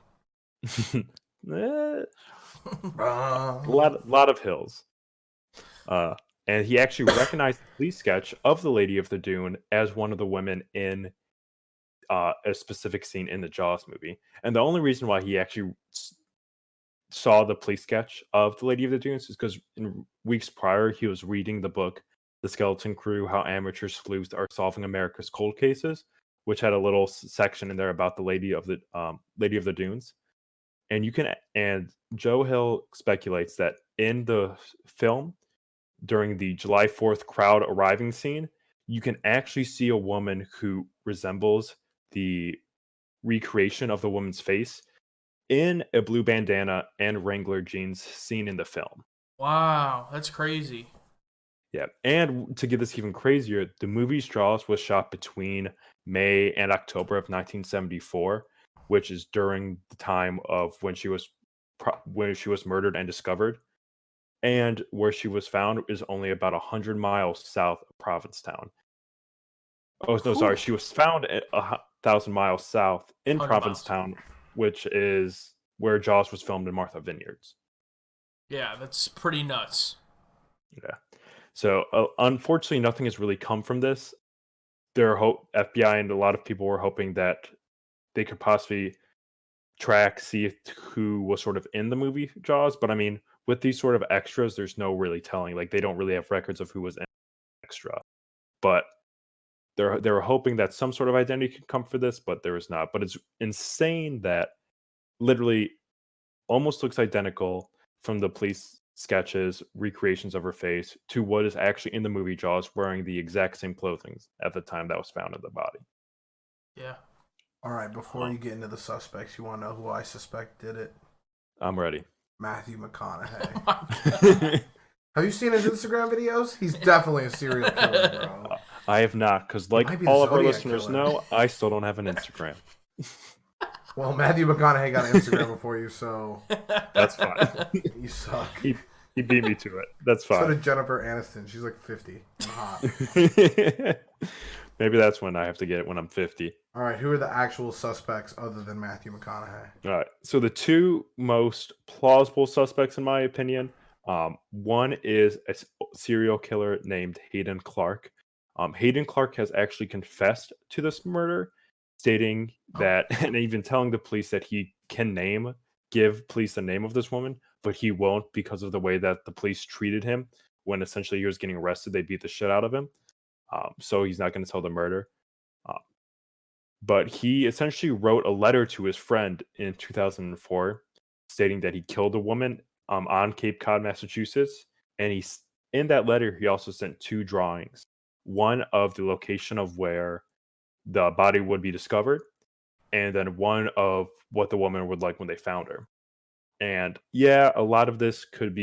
A lot of hills. And he actually recognized the police sketch of the Lady of the Dune as one of the women in a specific scene in the Jaws movie. And the only reason why he actually saw the police sketch of the Lady of the Dunes is because in weeks prior, he was reading the book, The Skeleton Crew, How Amateur Sleuths Are Solving America's Cold Cases, which had a little section in there about the Lady of the Dunes. And Joe Hill speculates that in the film, during the July 4th crowd arriving scene, you can actually see a woman who resembles the recreation of the woman's face in a blue bandana and Wrangler jeans seen in the film. Wow, that's crazy. Yeah, and to get this even crazier, the movie Jaws was shot between May and October of 1974, which is during the time of when she was murdered and discovered. And where she was found is only about 100 miles south of Provincetown. Oh no, sorry. She was found at 1,000 miles south in 100 miles. Provincetown, which is where Jaws was filmed in Martha Vineyards. Yeah, that's pretty nuts. Yeah. So unfortunately, nothing has really come from this. FBI and a lot of people were hoping that they could possibly see who was sort of in the movie Jaws. But I mean, with these sort of extras, there's no really telling. Like they don't really have records of who was in extra. But they were hoping that some sort of identity could come for this, but there is not. But it's insane that literally almost looks identical from the police sketches, recreations of her face, to what is actually in the movie Jaws, wearing the exact same clothing at the time that was found in the body. Yeah. All right, before you get into the suspects, you want to know who I suspect did it? I'm ready. Matthew McConaughey. Oh my God. Have you seen his Instagram videos? He's definitely a serial killer, bro. I have not, because like might be the all of our Zodiac listeners killer. know, I still don't have an Instagram. Well, Matthew McConaughey got an Instagram before you, so That's fine. you suck. He beat me to it. That's So fine. did Jennifer Aniston. She's like 50 and hot. Maybe that's when I have to get it when I'm 50. All right, who are the actual suspects other than Matthew McConaughey? All right. So the two most plausible suspects, in my opinion, one is a serial killer named Hayden Clark. Hayden Clark has actually confessed to this murder, stating that, and even telling the police that he can give police the name of this woman, but he won't because of the way that the police treated him when essentially he was getting arrested. They beat the shit out of him. So he's not going to tell the murder. But he essentially wrote a letter to his friend in 2004 stating that he killed a woman on Cape Cod, Massachusetts. And in that letter, he also sent two drawings. One of the location of where the body would be discovered, and then one of what the woman would like when they found her. And yeah, a lot of this could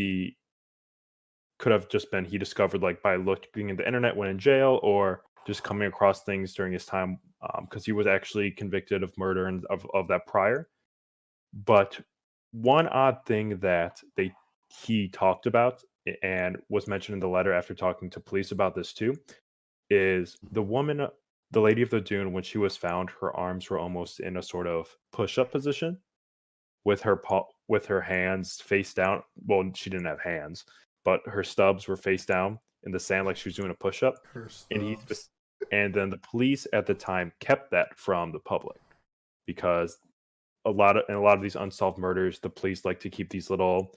have just been he discovered like by looking at the internet when in jail, or just coming across things during his time, because he was actually convicted of murder and of that prior. But one odd thing that he talked about and was mentioned in the letter after talking to police about this too is the woman, the lady of the dune, when she was found, her arms were almost in a sort of push-up position with her hands face down. Well, she didn't have hands, but her stubs were face down in the sand like she was doing a push-up. And then the police at the time kept that from the public because a lot of these unsolved murders, the police like to keep these little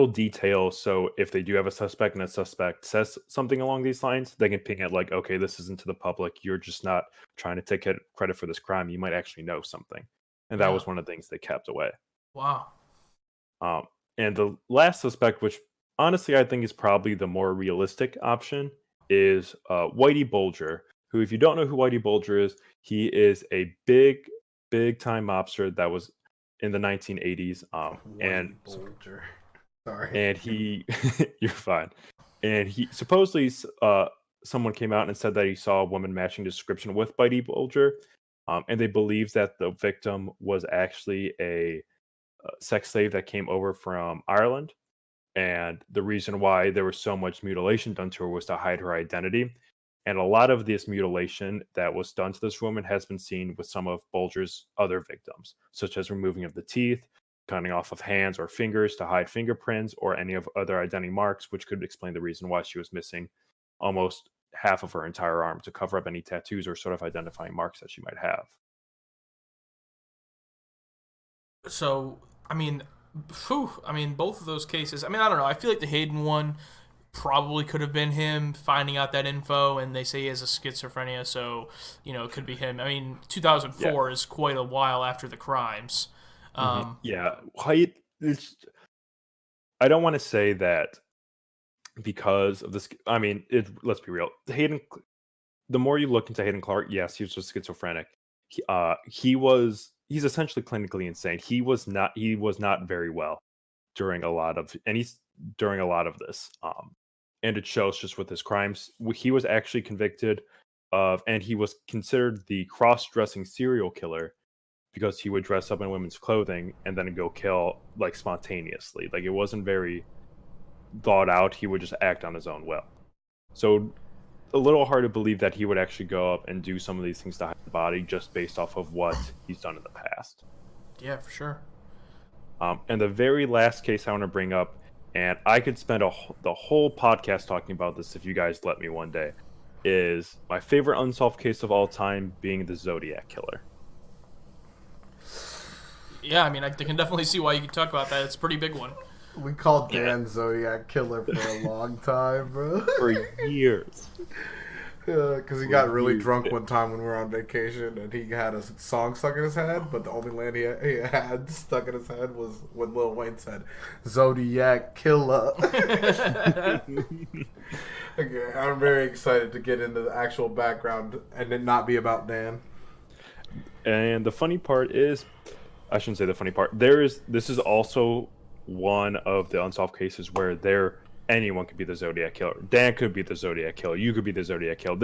details. So if they do have a suspect and a suspect says something along these lines, they can ping it like, okay, this isn't to the public. You're just not trying to take credit for this crime. You might actually know something. And that was one of the things they kept away. Wow. And the last suspect, which honestly I think is probably the more realistic option, is Whitey Bulger, who, if you don't know who Whitey Bulger is, he is a big time mobster that was in the 1980s. Whitey Bulger. Sorry. And he, you're fine. And he supposedly, someone came out and said that he saw a woman matching the description with Whitey Bulger, and they believe that the victim was actually a sex slave that came over from Ireland. And the reason why there was so much mutilation done to her was to hide her identity. And a lot of this mutilation that was done to this woman has been seen with some of Bulger's other victims, such as removing of the teeth, cutting off of hands or fingers to hide fingerprints, or any of other identity marks, which could explain the reason why she was missing almost half of her entire arm to cover up any tattoos or sort of identifying marks that she might have. So, I mean, both of those cases, I mean, I don't know. I feel like the Hayden one probably could have been him finding out that info, and they say he has a schizophrenia, so, it could be him. I mean, 2004 is quite a while after the crimes. Yeah. I don't want to say that because of this. I mean, let's be real. The more you look into Hayden Clark, yes, he was just schizophrenic. He's essentially clinically insane. He was not very well during a lot of this. And it shows just with his crimes. He was actually convicted of, and he was considered the cross-dressing serial killer because he would dress up in women's clothing and then go kill like spontaneously. Like, it wasn't very thought out. He would just act on his own will. So a little hard to believe that he would actually go up and do some of these things to hide the body just based off of what he's done in the past. Yeah, for sure. And the very last case I want to bring up, and I could spend the whole podcast talking about this if you guys let me one day, is my favorite unsolved case of all time being the Zodiac Killer. Yeah, I mean, I can definitely see why you can talk about that. It's a pretty big one. We called Dan Zodiac Killer for a long time, bro. For years. Because he got really drunk one time when we were on vacation, and he had a song stuck in his head, but the only line he had stuck in his head was when Lil Wayne said, Zodiac Killer. Okay, I'm very excited to get into the actual background and it not be about Dan. And the funny part is, I shouldn't say the funny part, this is also one of the unsolved cases where anyone could be the Zodiac Killer. Dan could be the Zodiac Killer. You could be the Zodiac Killer.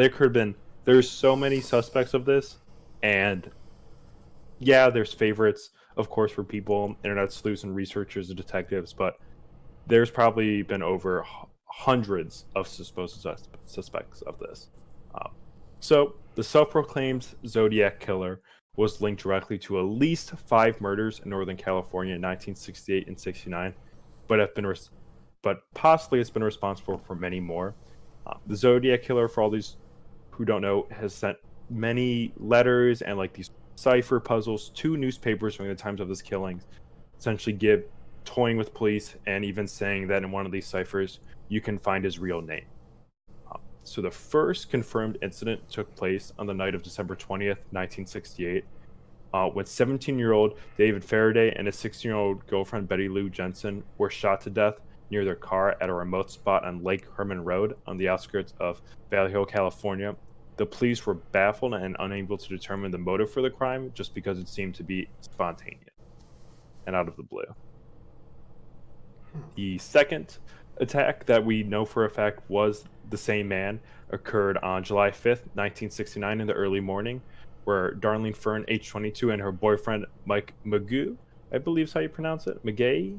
There's so many suspects of this, and yeah, there's favorites, of course, for people, internet sleuths and researchers and detectives, but there's probably been over hundreds of supposed suspects of this. So the self-proclaimed Zodiac Killer was linked directly to at least 5 murders in Northern California in 1968 and 69, but possibly it's been responsible for many more. The Zodiac Killer, for all these who don't know, has sent many letters and like these cipher puzzles to newspapers during the times of his killings, essentially toying with police and even saying that in one of these ciphers you can find his real name. So the first confirmed incident took place on the night of December 20th, 1968, when 17-year-old David Faraday and his 16-year-old girlfriend Betty Lou Jensen were shot to death near their car at a remote spot on Lake Herman Road on the outskirts of Vallejo, California. The police were baffled and unable to determine the motive for the crime just because it seemed to be spontaneous and out of the blue. The second attack that we know for a fact was the same man occurred on July 5th, 1969 in the early morning, where Darlene Fern, age 22, and her boyfriend Mike Magoo, I believe is how you pronounce it, Magay,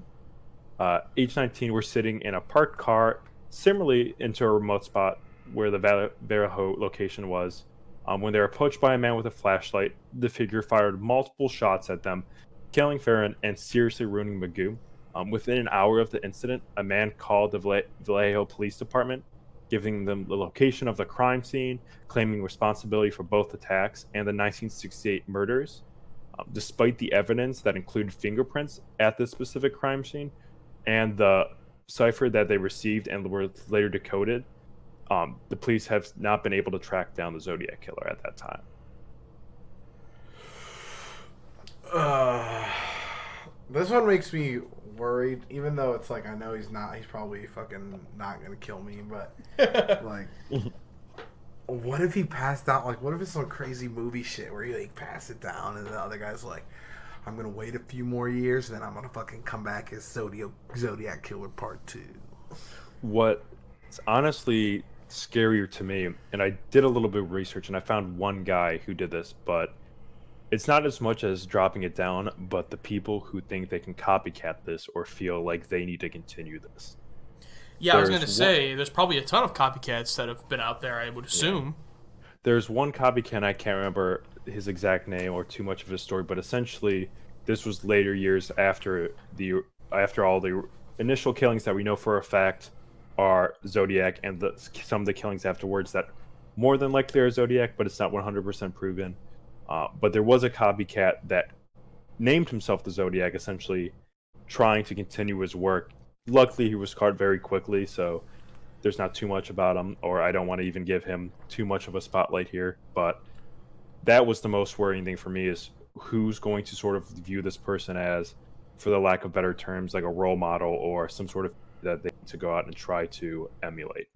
age 19, were sitting in a parked car, similarly into a remote spot where the Vallejo location was. When they were approached by a man with a flashlight, the figure fired multiple shots at them, killing Farron and seriously wounding Magoo. Within an hour of the incident, a man called the Vallejo Police Department, giving them the location of the crime scene, claiming responsibility for both attacks and the 1968 murders. Despite the evidence that included fingerprints at this specific crime scene and the cipher that they received and were later decoded, the police have not been able to track down the Zodiac Killer at that time. This one makes me worried, even though it's like I know he's probably fucking not gonna kill me, but like, what if he passed out? Like, what if it's some crazy movie shit where he like pass it down and the other guy's like, I'm gonna wait a few more years and then I'm gonna fucking come back as Zodiac Killer Part 2. What's honestly scarier to me, and I did a little bit of research and I found one guy who did this, but it's not as much as dropping it down, but the people who think they can copycat this or feel like they need to continue this. Yeah, I was going to say, there's probably a ton of copycats that have been out there, I would assume. Yeah. There's one copycat, I can't remember his exact name or too much of his story, but essentially this was later years after all the initial killings that we know for a fact are Zodiac, and some of the killings afterwards that more than likely are Zodiac, but it's not 100% proven. But there was a copycat that named himself the Zodiac, essentially trying to continue his work. Luckily, he was caught very quickly, so there's not too much about him, or I don't want to even give him too much of a spotlight here. But that was the most worrying thing for me, is who's going to sort of view this person as, for the lack of better terms, like a role model or some sort of that they need to go out and try to emulate.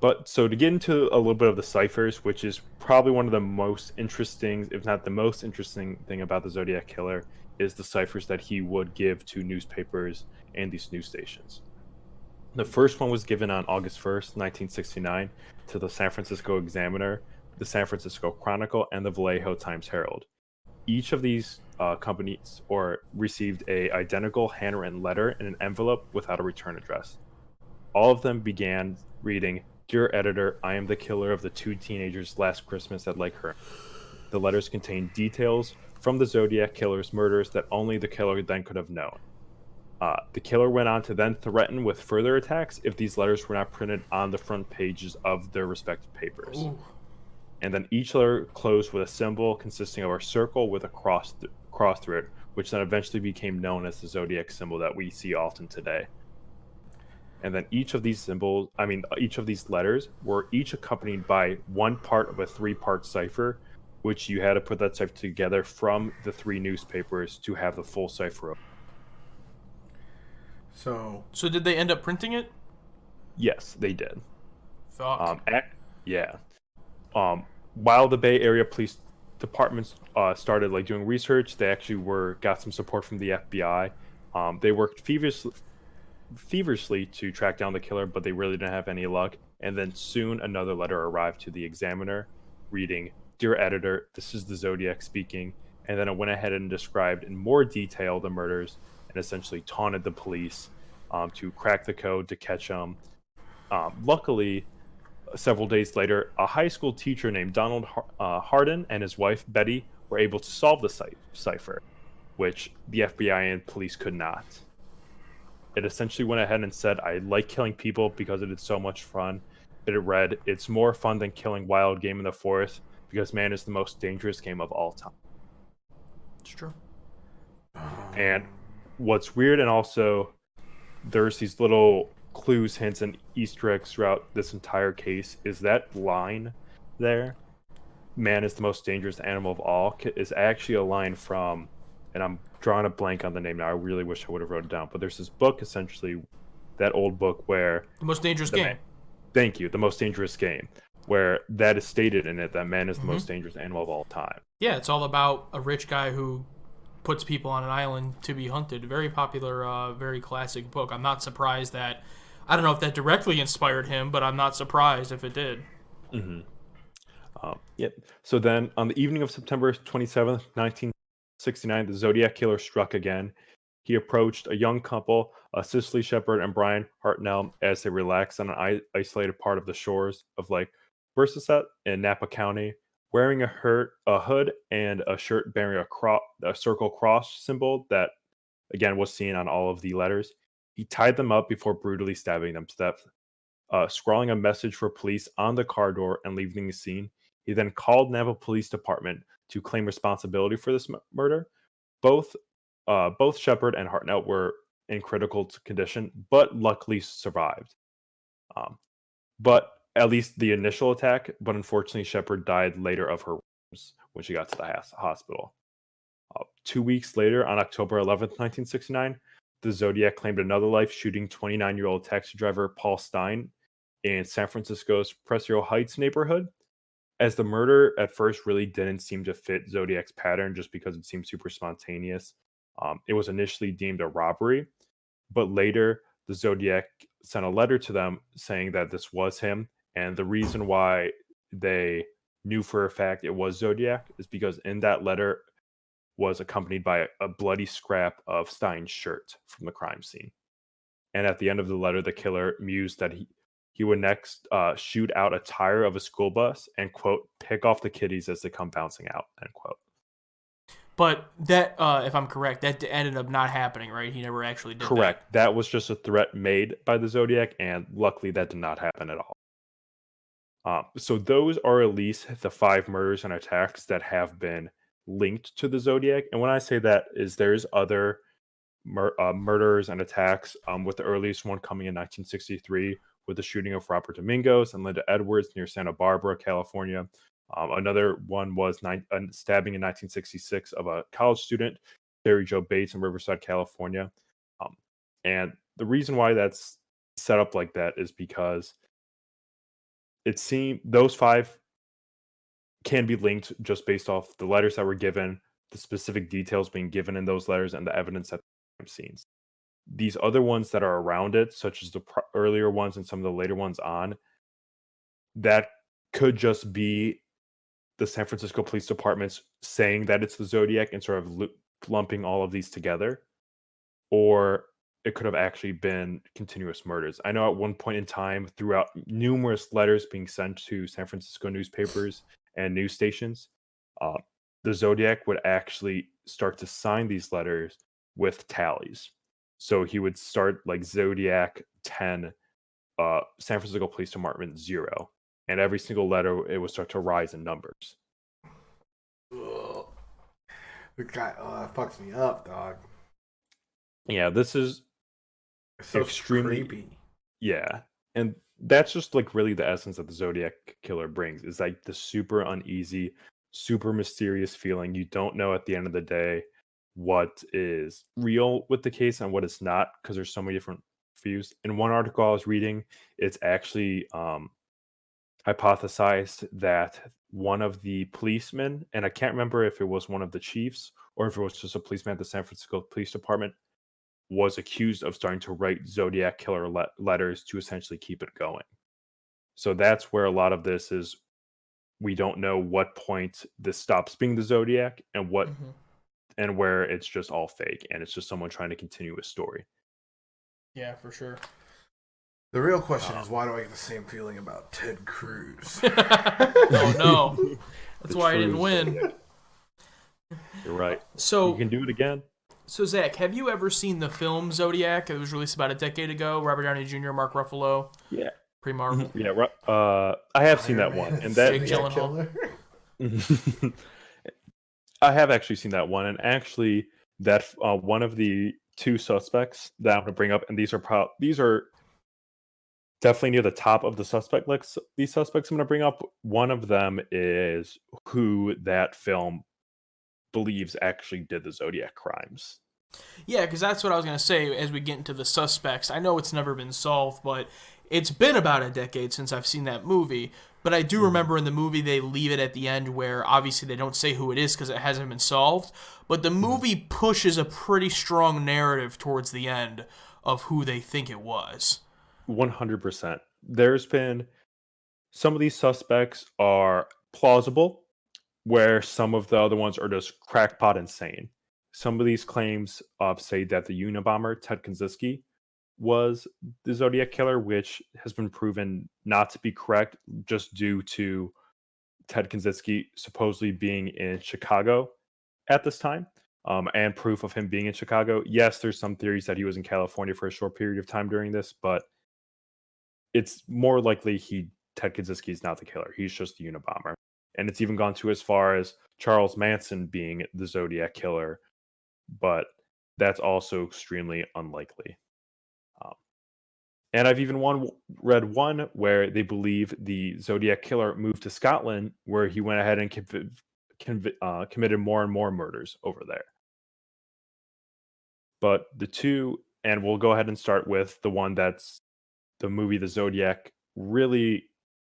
But so to get into a little bit of the ciphers, which is probably one of the most interesting, if not the most interesting thing about the Zodiac Killer, is the ciphers that he would give to newspapers and these news stations. The first one was given on August 1st, 1969, to the San Francisco Examiner, the San Francisco Chronicle, and the Vallejo Times-Herald. Each of these companies received a identical handwritten letter in an envelope without a return address. All of them began reading, "Dear editor, I am the killer of the 2 teenagers last Christmas at Lake Herman." The letters contained details from the Zodiac killer's murders that only the killer then could have known. The killer went on to then threaten with further attacks if these letters were not printed on the front pages of their respective papers. Ooh. And then each letter closed with a symbol consisting of a circle with a cross through it, which then eventually became known as the Zodiac symbol that we see often today. And then each of these letters were each accompanied by one part of a 3-part cipher, which you had to put that cipher together from the 3 newspapers to have the full cipher. So did they end up printing it? Yes, they did. Fuck. While the Bay Area Police Departments started doing research, they actually got some support from the FBI. They worked feverishly to track down the killer, but they really didn't have any luck. And then soon another letter arrived to the Examiner, reading, "Dear editor, this is the Zodiac speaking." And then it went ahead and described in more detail the murders and essentially taunted the police to crack the code to catch them. Luckily, several days later, a high school teacher named Donald Hardin and his wife Betty were able to solve the cipher, which the FBI and police could not. It essentially went ahead and said, "I like killing people because it is so much fun." It read, "It's more fun than killing wild game in the forest because man is the most dangerous game of all time." It's true. And what's weird, and also there's these little clues, hints, and Easter eggs throughout this entire case, is that line there, "Man is the most dangerous animal of all," is actually a line from, and I'm drawing a blank on the name now. I really wish I would have wrote it down. But there's this book, essentially, that old book where The Most Dangerous Game. Thank you, The Most Dangerous Game, where that is stated in it that man is the most dangerous animal of all time. Yeah, it's all about a rich guy who puts people on an island to be hunted. Very popular, very classic book. I'm not surprised that, I don't know if that directly inspired him, but I'm not surprised if it did. Yep. So then, on the evening of September 27th, 1969, the Zodiac killer struck again. He approached a young couple, Cicely Shepard and Brian Hartnell, as they relaxed on an isolated part of the shores of Lake Bersaset in Napa County, wearing a hood and a shirt bearing a circle cross symbol that, again, was seen on all of the letters. He tied them up before brutally stabbing them to death, scrawling a message for police on the car door and leaving the scene. He then called Napa Police Department to claim responsibility for this murder. Both Shepard and Hartnell were in critical condition, but luckily survived. But at least the initial attack, but unfortunately Shepard died later of her wounds when she got to the hospital. 2 weeks later, on October 11th, 1969, the Zodiac claimed another life, shooting 29-year-old taxi driver Paul Stein in San Francisco's Presio Heights neighborhood. As the murder at first really didn't seem to fit Zodiac's pattern just because it seemed super spontaneous, it was initially deemed a robbery, but later the Zodiac sent a letter to them saying that this was him, and the reason why they knew for a fact it was Zodiac is because in that letter was accompanied by a bloody scrap of Stein's shirt from the crime scene. And at the end of the letter, the killer mused that he would next shoot out a tire of a school bus and, quote, "pick off the kiddies as they come bouncing out," end quote. But that, if I'm correct, that ended up not happening, right? He never actually did Correct. That was just a threat made by the Zodiac, and luckily that did not happen at all. So those are at least the 5 murders and attacks that have been linked to the Zodiac. And when I say that, is there's other murders and attacks, with the earliest one coming in 1963 with the shooting of Robert Domingos and Linda Edwards near Santa Barbara, California. Another one was stabbing in 1966 of a college student, Terry Joe Bates, in Riverside, California. And the reason why that's set up like that is because it seemed those 5 can be linked just based off the letters that were given, the specific details being given in those letters, and the evidence at the crime scenes. These other ones that are around it, such as the earlier ones and some of the later ones on, that could just be the San Francisco Police Department's saying that it's the Zodiac and sort of lumping all of these together. Or it could have actually been continuous murders. I know at one point in time, throughout numerous letters being sent to San Francisco newspapers and news stations, uh, the Zodiac would actually start to sign these letters with tallies. So he would start like Zodiac 10, San Francisco Police Department 0. And every single letter, it would start to rise in numbers. Ugh. The guy, that fucks me up, dog. Yeah, this is It's so extremely creepy. Yeah. And that's just like really the essence that the Zodiac killer brings is like the super uneasy, super mysterious feeling. You don't know at the end of the day what is real with the case and what is not because there's so many different views. In one article I was reading, it's actually hypothesized that one of the policemen, and I can't remember if it was one of the chiefs or if it was just a policeman at the San Francisco Police Department, was accused of starting to write Zodiac killer letters to essentially keep it going. So that's where a lot of this is. We don't know what point this stops being the Zodiac and what and where it's just all fake and it's just someone trying to continue a story. Yeah, for sure. The real question is, why do I get the same feeling about Ted Cruz? Oh no, that's why I didn't true win. Zodiac. You're right. So You can do it again. So, Zach, have you ever seen the film Zodiac? It was released about a decade ago. Robert Downey Jr., Mark Ruffalo. Yeah. Pre-Marvel. Yeah. I have seen that one, and that Jake Gyllenhaal. I have actually seen that one, and actually, that one of the two suspects that I'm going to bring up, and these are definitely near the top of the suspect list. These suspects I'm going to bring up, one of them is who that film believes actually did the Zodiac crimes. Yeah, because that's what I was going to say as we get into the suspects. I know it's never been solved, but it's been about a decade since I've seen that movie. But I do remember in the movie they leave it at the end where obviously they don't say who it is because it hasn't been solved. But the movie pushes a pretty strong narrative towards the end of who they think it was. 100%. There's been some of these suspects are plausible, where some of the other ones are just crackpot insane. Some of these claims say that the Unabomber, Ted Kaczynski, was the Zodiac killer, which has been proven not to be correct just due to Ted Kaczynski supposedly being in Chicago at this time, and proof of him being in Chicago. Yes, there's some theories that he was in California for a short period of time during this, but it's more likely Ted Kaczynski is not the killer. He's just the Unabomber. And it's even gone to as far as Charles Manson being the Zodiac killer, but that's also extremely unlikely. And I've even read one where they believe the Zodiac killer moved to Scotland, where he went ahead and committed more and more murders over there. But the two, and we'll go ahead and start with the one that's the movie The Zodiac really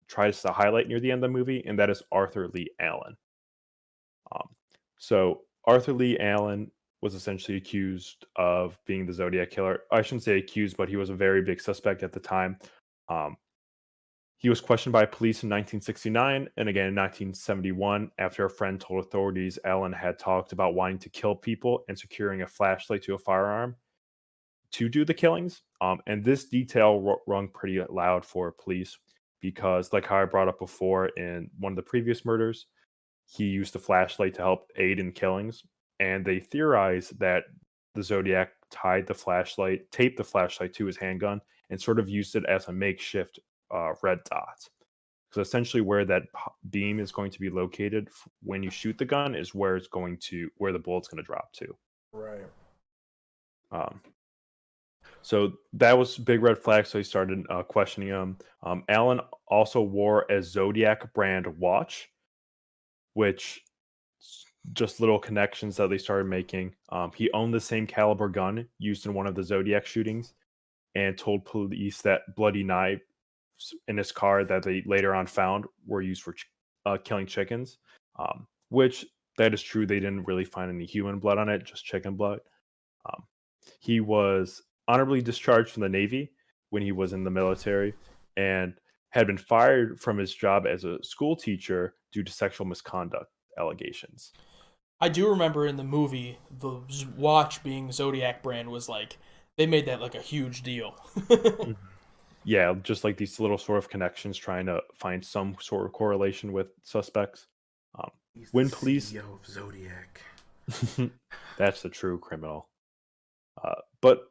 tries to highlight near the end of the movie, and that is Arthur Lee Allen. So Arthur Lee Allen was essentially accused of being the Zodiac killer. I shouldn't say accused, but he was a very big suspect at the time. He was questioned by police in 1969 and again in 1971 after a friend told authorities Allen had talked about wanting to kill people and securing a flashlight to a firearm to do the killings. And this detail rung pretty loud for police because, like how I brought up before in one of the previous murders, he used the flashlight to help aid in killings. And they theorized that the Zodiac taped the flashlight to his handgun and sort of used it as a makeshift red dot. Because essentially where that beam is going to be located when you shoot the gun is where the bullet's going to drop to. Right. So that was a big red flag. So he started questioning him. Allen also wore a Zodiac brand watch, which just little connections that they started making. He owned the same caliber gun used in one of the Zodiac shootings and told police that bloody knives in his car that they later on found were used for killing chickens, which that is true. They didn't really find any human blood on it, just chicken blood. He was honorably discharged from the Navy when he was in the military and had been fired from his job as a school teacher due to sexual misconduct I do remember in the movie, the watch being Zodiac brand was like, they made that like a huge deal. Yeah, just like these little sort of connections, trying to find some sort of correlation with suspects. Um, He's when the police, CEO of Zodiac. that's the true criminal. But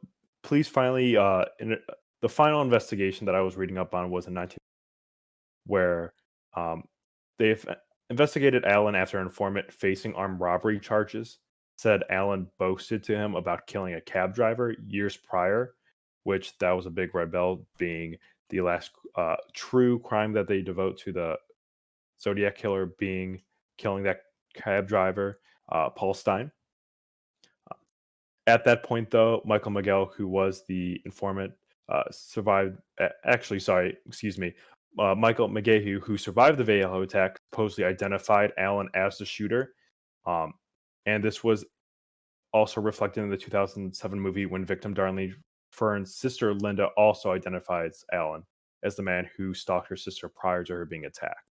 police finally, the final investigation that I was reading up on was in 19, where um, they've investigated Allen after an informant facing armed robbery charges said Allen boasted to him about killing a cab driver years prior, which that was a big red bell, being the last true crime that they devote to the Zodiac killer being killing that cab driver, Paul Stein. At that point, though, Michael Miguel, who was the informant, survived. Actually, sorry, excuse me. Michael McGahey, who survived the Vallejo attack, supposedly identified Allen as the shooter. And this was also reflected in the 2007 movie when victim Darlene Fern's sister Linda also identifies Allen as the man who stalked her sister prior to her being attacked.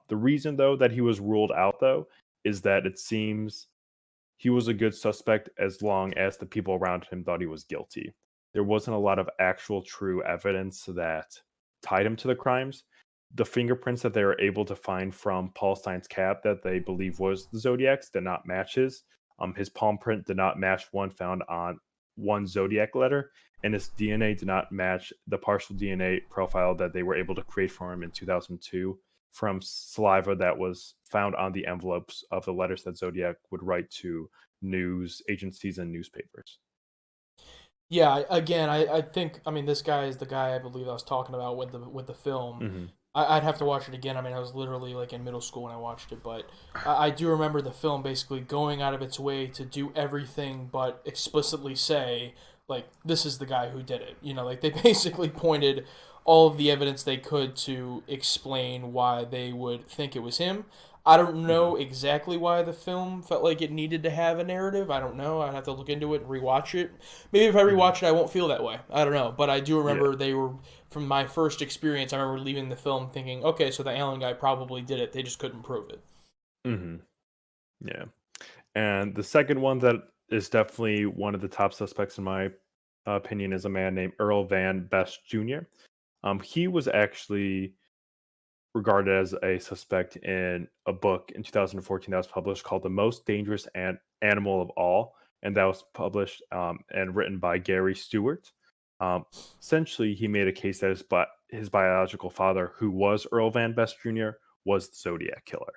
The reason, though, that he was ruled out, though, is that it seems he was a good suspect as long as the people around him thought he was guilty. There wasn't a lot of actual true evidence that tied him to the crimes. The fingerprints that they were able to find from Paul Stein's cab that they believe was the Zodiac's did not match his. His palm print did not match one found on one Zodiac letter, and his DNA did not match the partial DNA profile that they were able to create for him in 2002 from saliva that was found on the envelopes of the letters that Zodiac would write to news agencies and newspapers. Yeah, again, I think I mean this guy is the guy I believe I was talking about with the film. Mm-hmm. I'd have to watch it again. I mean, I was literally like in middle school when I watched it, but I do remember the film basically going out of its way to do everything but explicitly say like this is the guy who did it. You know, like they basically pointed all of the evidence they could to explain why they would think it was him. I don't know exactly why the film felt like it needed to have a narrative. I don't know. I'd have to look into it and rewatch it. Maybe if I rewatch it, I won't feel that way. I don't know. But I do remember they were, from my first experience, I remember leaving the film thinking, okay, so the Allen guy probably did it. They just couldn't prove it. Mm-hmm. Yeah. And the second one that is definitely one of the top suspects in my opinion is a man named Earl Van Best Jr. He was actually regarded as a suspect in a book in 2014 that was published called The Most Dangerous Animal of All. And that was published and written by Gary Stewart. Essentially, he made a case that his biological father, who was Earl Van Best Jr., was the Zodiac killer.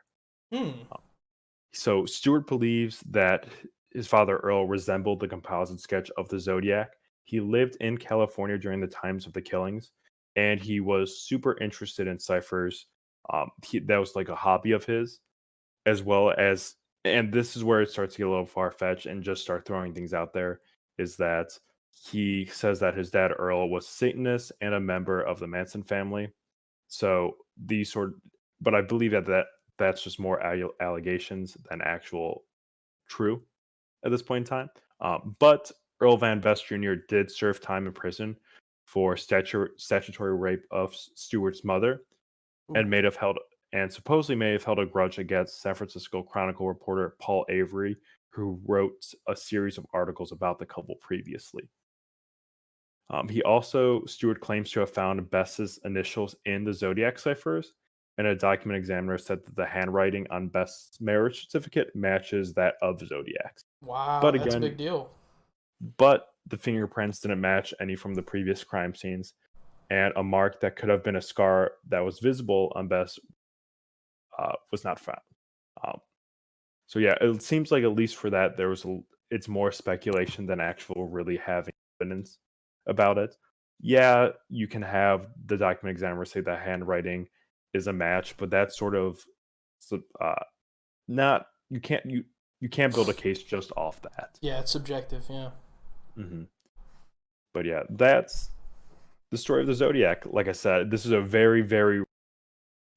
So Stewart believes that his father Earl resembled the composite sketch of the Zodiac. He lived in California during the times of the killings, and he was super interested in ciphers. That was like a hobby of his, as well as, and this is where it starts to get a little far fetched and just start throwing things out there. Is that he says that his dad Earl was Satanist and a member of the Manson family. So these but I believe that's just more allegations than actual true at this point in time. But Earl Van Best Jr. did serve time in prison for statutory rape of Stewart's mother, and supposedly may have held a grudge against San Francisco Chronicle reporter Paul Avery, who wrote a series of articles about the couple previously. Stewart claims to have found Best's initials in the Zodiac ciphers, and a document examiner said that the handwriting on Best's marriage certificate matches that of Zodiac's. Wow, But that's a again, big deal. But the fingerprints didn't match any from the previous crime scenes, and a mark that could have been a scar that was visible on Best was not found. So yeah, it seems like at least for that, it's more speculation than actual really having evidence about it. Yeah, you can have the document examiner say that handwriting is a match, but that's sort of not you can't build a case just off that. Yeah, it's subjective. Yeah. Mm-hmm. But yeah, that's the story of the Zodiac. Like I said, this is a very, very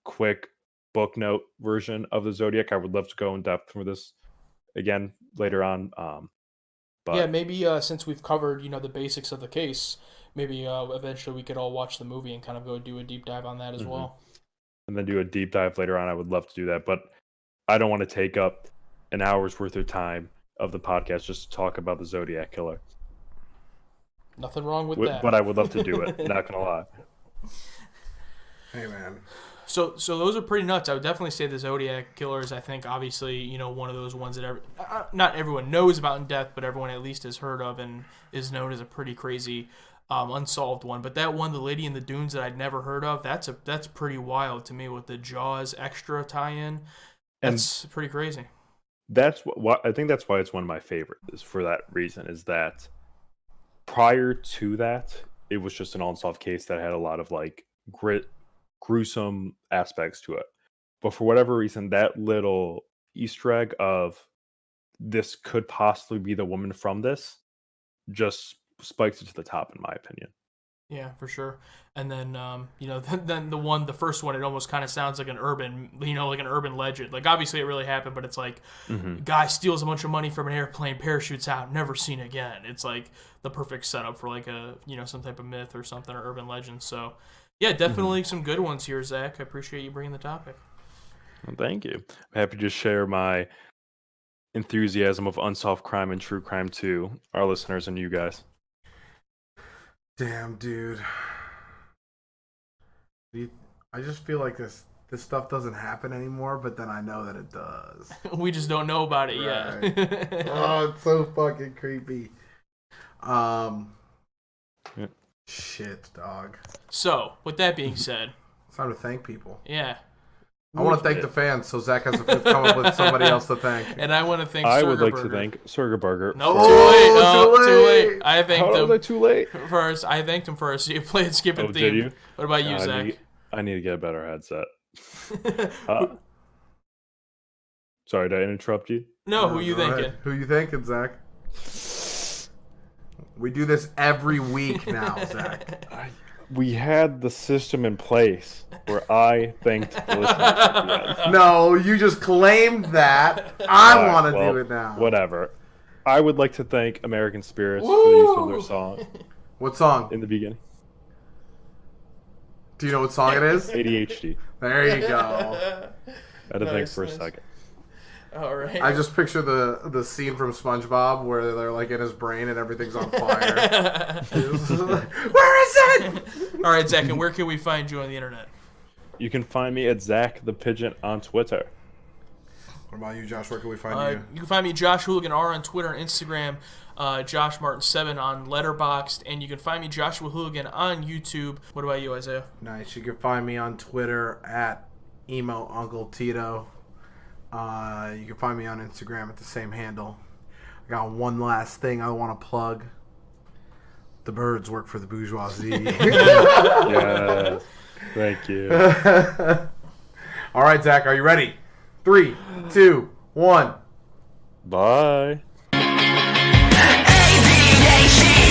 quick book note version of the Zodiac. I would love to go in depth for this again later on. But yeah, maybe since we've covered the basics of the case, maybe eventually we could all watch the movie and kind of go do a deep dive on that as well. And then do a deep dive later on. I would love to do that, but I don't want to take up an hour's worth of time of the podcast just to talk about the Zodiac killer. Nothing wrong with that. But I would love to do it. Not gonna lie. Hey, man. So those are pretty nuts. I would definitely say the Zodiac Killer is, I think, obviously, one of those ones that not everyone knows about in depth, but everyone at least has heard of and is known as a pretty crazy unsolved one. But that one, The Lady in the Dunes, that I'd never heard of, that's pretty wild to me with the Jaws extra tie-in. That's pretty crazy. That's what I think. That's why it's one of my favorites. Is for that reason. Is that prior to that, it was just an unsolved case that had a lot of like gruesome aspects to it. But for whatever reason, that little Easter egg of this could possibly be the woman from this just spikes it to the top, in my opinion. Yeah, for sure. And then, then the first one, it almost kind of sounds like an urban, like an urban legend. Like, obviously it really happened, but it's like, guy steals a bunch of money from an airplane, parachutes out, never seen again. It's like the perfect setup for like a, some type of myth or something, or urban legend. So, yeah, definitely some good ones here, Zach. I appreciate you bringing the topic. Well, thank you. I'm happy to share my enthusiasm of unsolved crime and true crime to our listeners and you guys. Damn, dude. I just feel like this stuff doesn't happen anymore, but then I know that it does. We just don't know about it yet. Oh, it's so fucking creepy. Shit, dog. So, with that being said, it's time to thank people. Yeah. I want to thank the fans, so Zach has to come up with somebody else to thank. And I want to thank I Spreaker would like Burger. to thank Spreaker Burger. No, too late. I thanked How him. was I too late? First, I thanked him first. You played skipping theme. Did you? What about you, Zach? I need to get a better headset. Sorry, did I interrupt you? No, who you thinking? Right. Who you thinking, Zach? We do this every week now, Zach. We had the system in place where I thanked the listeners. No, you just claimed that. I want to do it now. Whatever. I would like to thank American Spirits for the use of their song. What song? In the beginning. Do you know what song it is? ADHD. There you go. I had to think for a second. All right. I just picture the scene from SpongeBob where they're like in his brain and everything's on fire. Where is it? All right, Zach, and where can we find you on the internet? You can find me at Zach the Pigeon on Twitter. What about you, Josh? Where can we find you? You can find me Josh Hooligan R on Twitter and Instagram, Josh Martin7 on Letterboxd, and you can find me Joshua Hooligan on YouTube. What about you, Isaiah? Nice. You can find me on Twitter at Emo Uncle Tito. You can find me on Instagram at the same handle. I got one last thing I want to plug. The birds work for the bourgeoisie. Yes. Thank you. All right, Zach, are you ready? 3, 2, 1. Bye. ADHD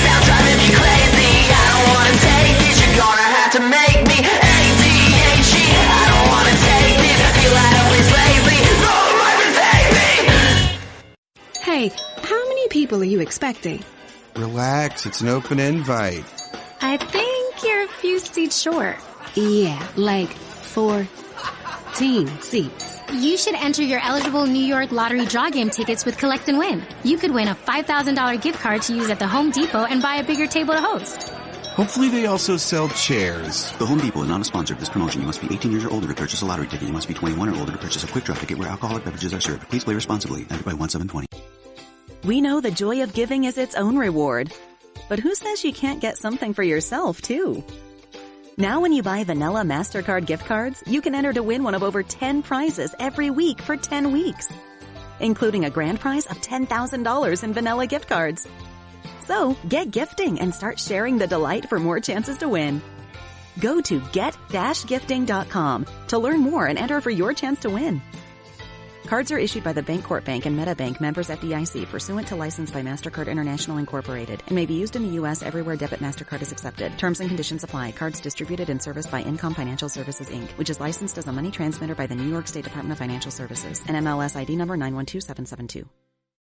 sounds driving me crazy. I don't wanna take it, you're gonna have to make me. ADHD, I don't wanna take this. I feel like I've been lately. So life is Hey, how many people are you expecting? Relax, it's an open invite. I think you're a few seats short. Yeah, like 14 seats. You should enter your eligible New York Lottery draw game tickets with Collect and Win. You could win a $5,000 gift card to use at the Home Depot and buy a bigger table to host. Hopefully they also sell chairs. The Home Depot is not a sponsor of this promotion. You must be 18 years or older to purchase a lottery ticket. You must be 21 or older to purchase a quick draw ticket where alcoholic beverages are served. Please play responsibly. Ended by 1/7/20. We know the joy of giving is its own reward. But who says you can't get something for yourself, too? Now when you buy Vanilla MasterCard gift cards, you can enter to win one of over 10 prizes every week for 10 weeks, including a grand prize of $10,000 in Vanilla gift cards. So get gifting and start sharing the delight for more chances to win. Go to get-gifting.com to learn more and enter for your chance to win. Cards are issued by the Bancorp Bank and MetaBank, members FDIC, pursuant to license by MasterCard International Incorporated, and may be used in the U.S. everywhere debit MasterCard is accepted. Terms and conditions apply. Cards distributed and serviced by Income Financial Services, Inc., which is licensed as a money transmitter by the New York State Department of Financial Services, and MLS ID number 912772.